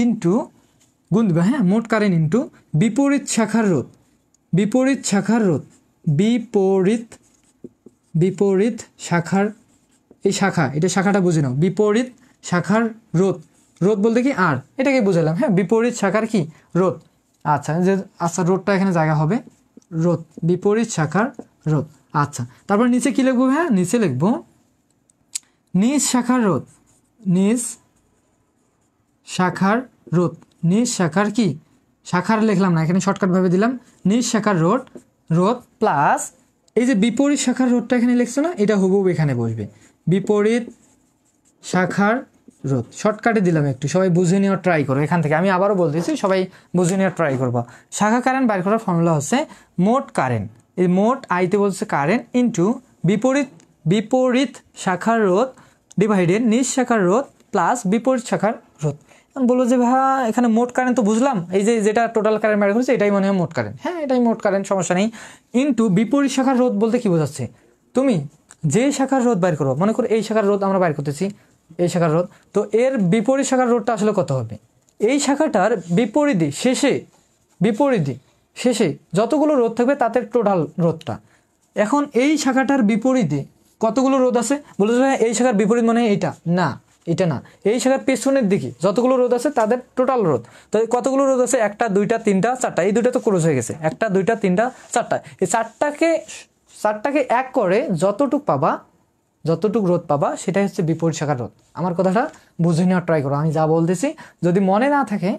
ইন্টু গুণ দিবা। হ্যাঁ, মোট কারেন্ট ইন্টু বিপরীত শাখার রোধ, বিপরীত শাখার এই শাখা, এটা শাখাটা বুঝে নাও, বিপরীত শাখার রোধ বলতে কি আর, এটাকে বুঝালাম। হ্যাঁ, বিপরীত শাখার কি রোধ। আচ্ছা রোধটা এখানে জায়গা হবে, রোধ বিপরীত শাখার রোধ। আচ্ছা, তারপর নিচে কি লিখবো? হ্যাঁ, নিচে লিখবো নিজ শাখার রোধ, নিজ শাখার কি শাখার লিখলাম না, এখানে শর্টকাট ভাবে দিলাম নিজ শাখার রোধ প্লাস এই যে বিপরীত শাখার রোধটা এখানে লিখছো না, এটা হুবহু এখানে বসবে, বিপরীত শাখার রোধ। শর্টকাটে দিলাম, একটু সবাই বুঝে নেওয়ার ট্রাই করো। এখান থেকে আমি আবারও বলতেছি, সবাই বুঝে নেওয়ার ট্রাই করবো। শাখা কারেন্ট বাইর করার ফর্মুলা হচ্ছে মোট কারেন্ট, এই মোট আইতে বলছে কারেন্ট ইন্টু বিপরীত শাখার রোধ ডিভাইডেড নিজ শাখার রোধ প্লাস বিপরীত শাখার রোধ। বলবো যে ভাই এখানে মোট কারেন্ট তো বুঝলাম, এই যে যেটা টোটাল কারেন্ট বাইর করছে এটাই মনে হয় মোট কারেন্ট। হ্যাঁ, এটাই মোট কারেন্ট, সমস্যা নেই। ইন্টু বিপরীত শাখার রোধ বলতে কি বোঝাচ্ছে, তুমি যে শাখার রোধ বাইর করো, মনে করো এই শাখার রোধ আমরা বাইর করতেছি, এই শাখার রোধ, তো এর বিপরীত শাখার রোধটা আসলে কত হবে? এই শাখাটার বিপরীতে শেষে যতগুলো রোধ থাকবে তাদের টোটাল রোধটা। এখন এই শাখাটার বিপরীতে কতগুলো রোধ আছে? বলে যে এই শাখার বিপরীত মানে এইটা না, এটা না, এই শাখার পেছনের দিকে যতগুলো রোধ আছে তাদের টোটাল রোধ। তো কতগুলো রোধ আছে? 1 2 3 4টা, এই দুইটা তো ক্লোজ হয়ে গেছে, 1 2 3 4টা। এই চারটাকে এক করে যতটুক রোধ পাবা সেটাই হচ্ছে বিপরীত শাখার রোধ। আমার কথাটা বুঝে নেওয়ার ট্রাই করো, আমি যা বলতেছি যদি মনে না থাকে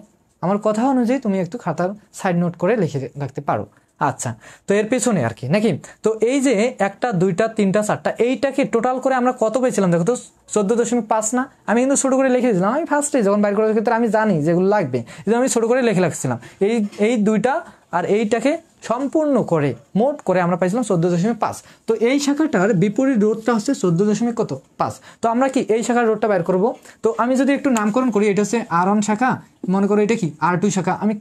আমার কথা অনুযায়ী তুমি একটু খাতার সাইড নোট করে লিখে রাখতে পারো। আচ্ছা, তো এর পেছনে আর কি নাকি, তো এই যে 1 2 3 4টা এইটাকে টোটাল করে আমরা কত পেয়েছিলাম দেখো তো, 14.5 না? আমি কিন্তু ছোটো করে লিখে দিয়েছিলাম, আমি ফার্স্টে যখন বাইর করার ক্ষেত্রে আমি জানি যেগুলো লাগবে, আমি ছোটো করে লিখে রাখছিলাম। এই দুইটা আর এইটাকে সম্পূর্ণ করে মোট করে আমরা পাইছিলাম 14.5। তো এই শাখাটার বিপরীত রোধটা হচ্ছে 14.5। তো আমরা কি এই শাখার রোধটা বের করব। তো আমি যদি একটু নামকরণ করি, এটা হচ্ছে R1 শাখা, মনে করো এটা কি R2 শাখা। আমি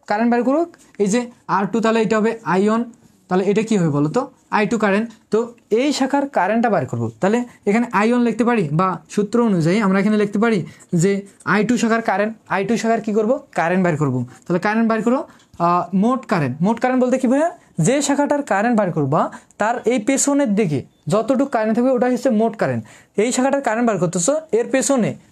কারেন্ট বের করব, এই যে R2, তাহলে এটা হবে I1, তাহলে এটা কি হবে বলো তো, I2 কারেন্ট। তো এই শাখার কারেন্টটা বের করব, তাহলে এখানে I1 লিখতে পারি, বা সূত্র অনুযায়ী আমরা এখানে লিখতে পারি যে I2 শাখার কি করব, কারেন্ট বের করব। তাহলে কারেন্ট বের করো মোট কারেন্ট বলতে কি ভাইয়া, যে শাখাটার কারেন্ট বার করবা তার এই পেছনের দিকে যতটুকু কারেন্ট থাকবে ওটা হচ্ছে মোট কারেন্ট। এই শাখাটার কারেন্ট বার করতেছো, এর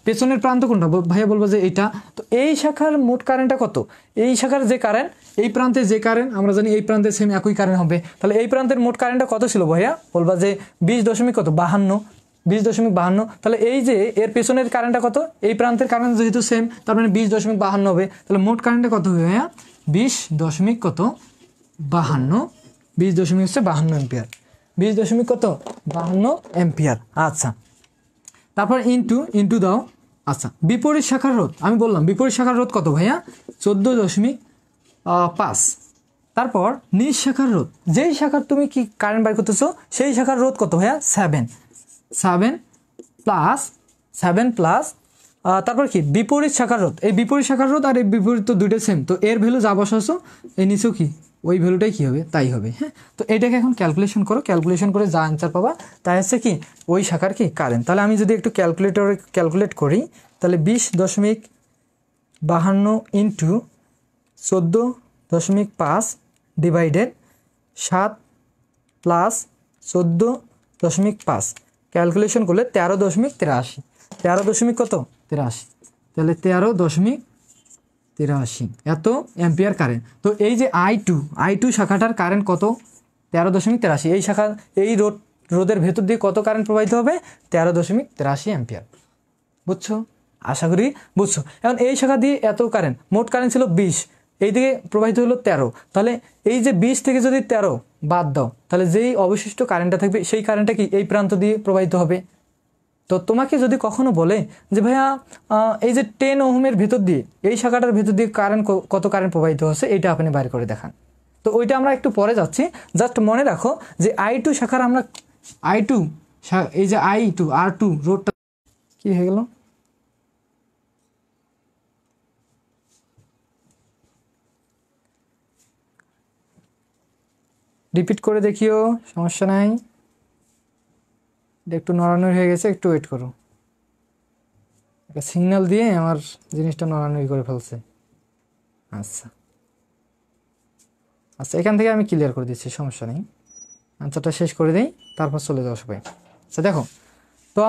পেছনের প্রান্ত কোনটা ভাইয়া বলবো যে এইটা। তো এই শাখার মোট কারেন্টটা কত? এই শাখার যে কারেন্ট, এই প্রান্তে যে কারেন্ট আমরা জানি এই প্রান্তে সেম একই কারেন্ট হবে, তাহলে এই প্রান্তের মোট কারেন্টটা কত ছিল ভাইয়া? বলবা যে 20.52। তাহলে এই যে এর পেছনের কারেন্টটা কত? এই প্রান্তের কারেন্ট যেহেতু সেম, তার মানে 20.52 হবে। তাহলে মোট কারেন্টটা কত হবে ভাইয়া? 20.52 20.52 এম্পিয়ার, 20 কত 52 এম্পিয়ার। আচ্ছা, তারপর ইন্টু দাও। আচ্ছা, বিপরীত শাখার রোধ আমি বললাম বিপরীত শাখার রোধ কত ভাইয়া 14.5। তারপর নিজ শাখার রোধ, যেই শাখার তুমি কি কারেন্ট বাইর করতেছো সেই শাখার রোধ কত ভাইয়া 7 প্লাস তারপর কি বিপরীত শাখার রোধ, এই বিপরীত শাখার রোধ আর এই বিপরীত তো দুইটা সেম, তো এর ভ্যালু যা বসাছো এই নিচেও কি ওই ভ্যালুটাই কি হবে তাই হবে। হ্যাঁ, তো এটাকে এখন ক্যালকুলেশন করো, ক্যালকুলেশন করে যা অ্যান্সার পাবা তাই হচ্ছে কি ওই শাখার কি কারেন্ট। তাহলে আমি যদি একটু ক্যালকুলেটরে ক্যালকুলেট করি তাহলে 20.52 ইন্টু 14.5 ডিভাইডেড 7 প্লাস 14.5 ক্যালকুলেশন করলে 13.83, 13 কত 83, তাহলে 13.83 এত অ্যাম্পিয়ার কারেন্ট। তো এই যে I2 শাখাটার কারেন্ট কত 13.83, এই শাখা এই রোধের ভেতর দিয়ে কত কারেন্ট প্রবাহিত হবে 13.83 অ্যাম্পিয়ার। বুঝছো? আশা করি বুঝছো। এখন এই শাখা দিয়ে এত কারেন্ট, মোট কারেন্ট ছিল 20, এইদিকে প্রবাহিত হলো 13, তাহলে এই যে 20 থেকে যদি 13 বাদ দাও তাহলে যেই অবশিষ্ট কারেন্টটা থাকবে সেই কারেন্টটা কি এই প্রান্ত দিয়ে প্রবাহিত হবে। তো তোমাকে যদি কখনো বলে যে ভাইয়া এই যে 10 ওহমের ভেতর দিয়ে এই শাখাটার ভেতর দিয়ে কারেন্ট কত কারেন্ট প্রবাহিত হচ্ছে এইটা আপনি বাইর করে দেখান, তো ওইটা আমরা একটু পরে যাচ্ছি। জাস্ট মনে রাখো যে I2 শাখার আমরা এই যে R2 রোডটা কি হয়ে গেল, রিপিট করে দেখিও, সমস্যা নাই। একটু নড়ানড়ি হয়ে গেছে, একটু ওয়েট করো। একটা সিগন্যাল দিয়ে আমার জিনিসটা নড়ানড়ি করে ফেলছে। আচ্ছা, এখান থেকে আমি ক্লিয়ার করে দিচ্ছি, সমস্যা নেই। আনসারটা শেষ করে দিই, তারপর চলে যাও সবাই। আচ্ছা দেখো, তো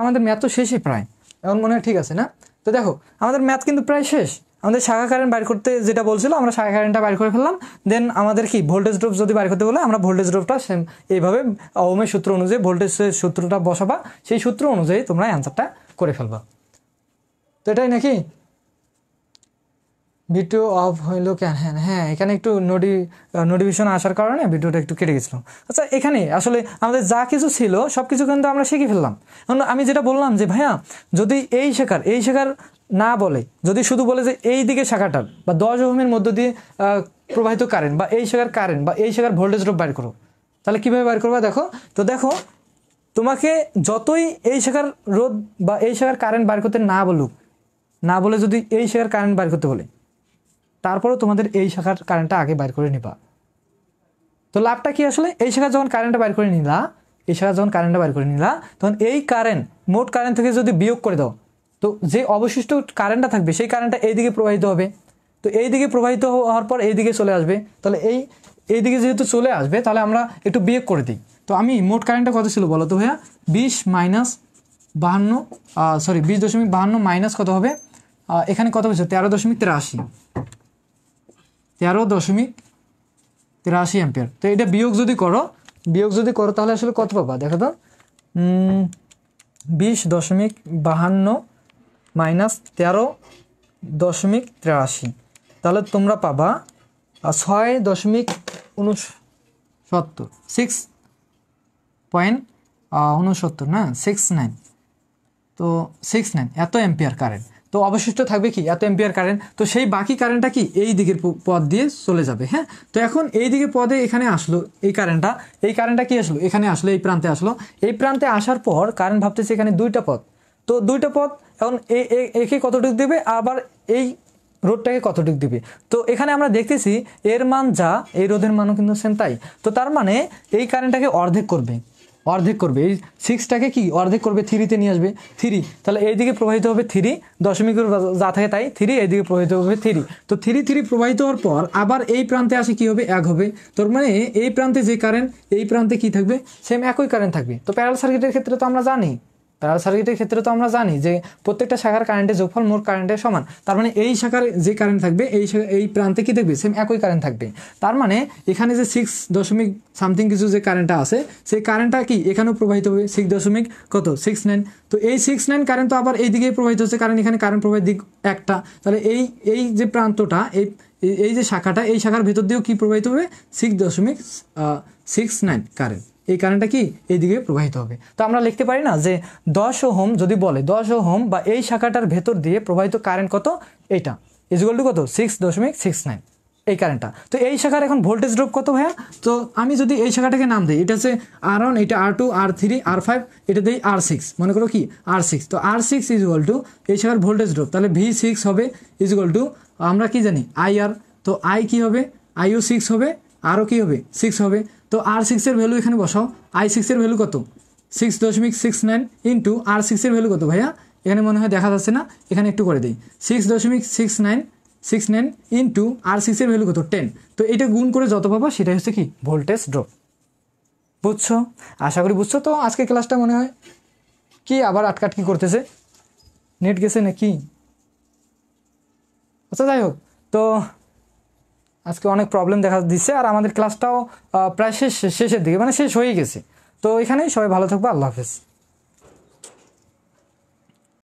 আমাদের ম্যাথ তো শেষই প্রায়, এখন মনে হয় ঠিক আছে না? তো দেখো আমাদের ম্যাথ কিন্তু প্রায় শেষ। আমাদের শাখা কারেন্ট বাইর করতে যেটা বলছিল আমরা শাখা কারেন্টটা বাইর করে ফেললাম। দেন আমাদের কি ভোল্টেজ ড্রপ যদি বাইর করতে বলে আমরা ভোল্টেজ ড্রপটা সেম এইভাবে ওহমের সূত্র অনুযায়ী ভোল্টেজের সূত্রটা বসাবা, সেই সূত্র অনুযায়ী তোমরা অ্যান্সারটা করে ফেলবা। তো এটাই নাকি ভিডিও অফ হইলো কেন? হ্যাঁ এখানে একটু নোটিফিকেশন আসার কারণে ভিডিওটা একটু কেটে গেছিলো। আচ্ছা, এখানে আসলে আমাদের যা কিছু ছিল সব কিছু কিন্তু আমরা শিখে ফেললাম। এখন আমি যেটা বললাম যে ভাইয়া যদি এই শাখার না বলে, যদি শুধু বলে যে এই দিকে শাখাটার বা 10 ওহমের মধ্য দিয়ে প্রবাহিত কারেন্ট বা এই শাখার কারেন্ট বা এই শাখার ভোল্টেজ ড্রপ বাইর করো, তাহলে কীভাবে বাইর করবা দেখো। তো দেখো তোমাকে যতই এই শাখার রোধ বা এই শাখার কারেন্ট বাইর করতে না বলে যদি এই শাখার কারেন্ট বাইর করতে বলে, তারপরেও তোমাদের এই শাখার কারেন্টটা আগে বাইর করে নিবা। তো লাভটা কি আসলে, এই শাখা যখন কারেন্টটা বাইর করে নিলা তখন এই কারেন্ট মোট কারেন্ট থেকে যদি বিয়োগ করে দাও, তো যে অবশিষ্ট কারেন্টটা থাকবে সেই কারেন্টটা এইদিকে প্রবাহিত হবে। তো এইদিকে প্রবাহিত হওয়ার পর এইদিকে চলে আসবে, তাহলে এইদিকে যেহেতু চলে আসবে তাহলে আমরা একটু বিয়োগ করে দিই। তো আমি মোট কারেন্টটা কত ছিল বলো তো ভাইয়া, 20.52 মাইনাস কত হবে, এখানে কত হচ্ছে 13.83 অ্যাম্পিয়ার। তো এটা বিয়োগ যদি করো তাহলে আসলে কত পাবা দেখো তো, 20.52 মাইনাস 13.83, তাহলে তোমরা পাবা 6.69 না 69, তো 69 এত অ্যাম্পিয়ার কারেন্ট। তো অবশিষ্ট থাকবে কি এত অ্যাম্পিয়ার কারেন্ট, তো সেই বাকি কারেন্টটা কি এই দিকের পথ দিয়ে চলে যাবে। হ্যাঁ, তো এখন এই দিকে পদে এখানে আসলো এই কারেন্টটা কি আসলো এখানে আসলো, এই প্রান্তে আসলো। এই প্রান্তে আসার পর কারেন্ট ভাবতেছে এখানে দুইটা পথ, তো দুইটা পথ এখন একে কতটুকু দেবে আবার এই রোধটাকে কতটুকু দিবে। তো এখানে আমরা দেখতেছি এর মান যা এই রোধের মানও কিন্তু সেম তাই। তো তার মানে এই কারেন্টটাকে অর্ধেক করবে, এই 6টাকে কি অর্ধেক করবে, 3-তে নিয়ে আসবে 3, তাহলে এইদিকে প্রবাহিত হবে 3, দশমিকের যা থাকে তাই 3, এইদিকে প্রবাহিত হবে 3। তো 3 প্রবাহিত হওয়ার পর আবার এই প্রান্তে আসে কি হবে 1 হবে। তার মানে এই প্রান্তে যে কারেন্ট এই প্রান্তে কি থাকবে সেম একই কারেন্ট থাকবে। তো প্যারালাল সার্কিটের ক্ষেত্রে তো আমরা জানি যে প্রত্যেকটা শাখার কারেন্টের যোগফল মোট কারেন্টের সমান। তার মানে এই শাখার যে কারেন্ট থাকবে এই প্রান্তে কি থাকবে সেম একই কারেন্ট থাকবে। তার মানে এখানে যে 6 কিছু যে কারেন্টটা আছে সেই কারেন্টটা কি এখানেও প্রবাহিত হবে 6.69। তো এই 69 কারেন্ট তো আবার এই দিকে প্রবাহিত হচ্ছে, কারণ এখানে কারেন্ট প্রবাহের দিক একটা। তাহলে এই যে প্রান্তটা এই যে শাখাটা, এই শাখার ভেতর দিয়েও কি প্রবাহিত হবে 6.69 কারেন্ট। এই কারেন্টটা কি এইদিকে প্রবাহিত হবে। তো আমরা লিখতে পারি না যে 10 ওহম যদি বলে 10 ওহম বা এই শাখাটার ভেতর দিয়ে প্রবাহিত কারেন্ট কত, এইটা ইকুয়াল টু কত 6.69 এই কারেন্টটা। তো এই শাখার এখন ভোল্টেজ ড্রপ কত ভাইয়া? তো আমি যদি এই শাখাটাকে নাম দিই, এটা হচ্ছে R1, এটা R2, R3, R5, এটা দিই R6, মনে করো কি R6। তো R6 ইকুয়াল টু এই শাখার ভোল্টেজ ড্রপ, তাহলে V6 হবে ইকুয়াল টু আমরা কি জানি IR। তো I কি হবে, IO 6 হবে, আরও কি হবে 6 হবে। তো R6 এর ভ্যালু এখানে বসাও, I6 এর ভ্যালু কত 6.69 ইন্টু R6 এর ভ্যালু কত ভাইয়া, এখানে মনে হয় দেখা যাচ্ছে না, এখানে একটু করে দিই 6.69 ইন্টু R6 এর ভ্যালু কত 10। তো এটা গুণ করে যত পাবো সেটাই হচ্ছে কি ভোল্টেজ ড্রপ। বুঝছো? আশা করি বুঝছো। তো আজকে ক্লাসটা মনে হয় কি আবার আটকাটকি করতেছে, নেট গেছে নাকি? আচ্ছা যাই হোক, তো আজকে অনেক প্রবলেম দেখা দিচ্ছে আর আমাদের ক্লাসটাও প্রায় শেষের দিকে, মানে শেষ হয়ে গেছে। তো এখানেই সবাই ভালো থাকবে, আল্লাহ হাফেজ।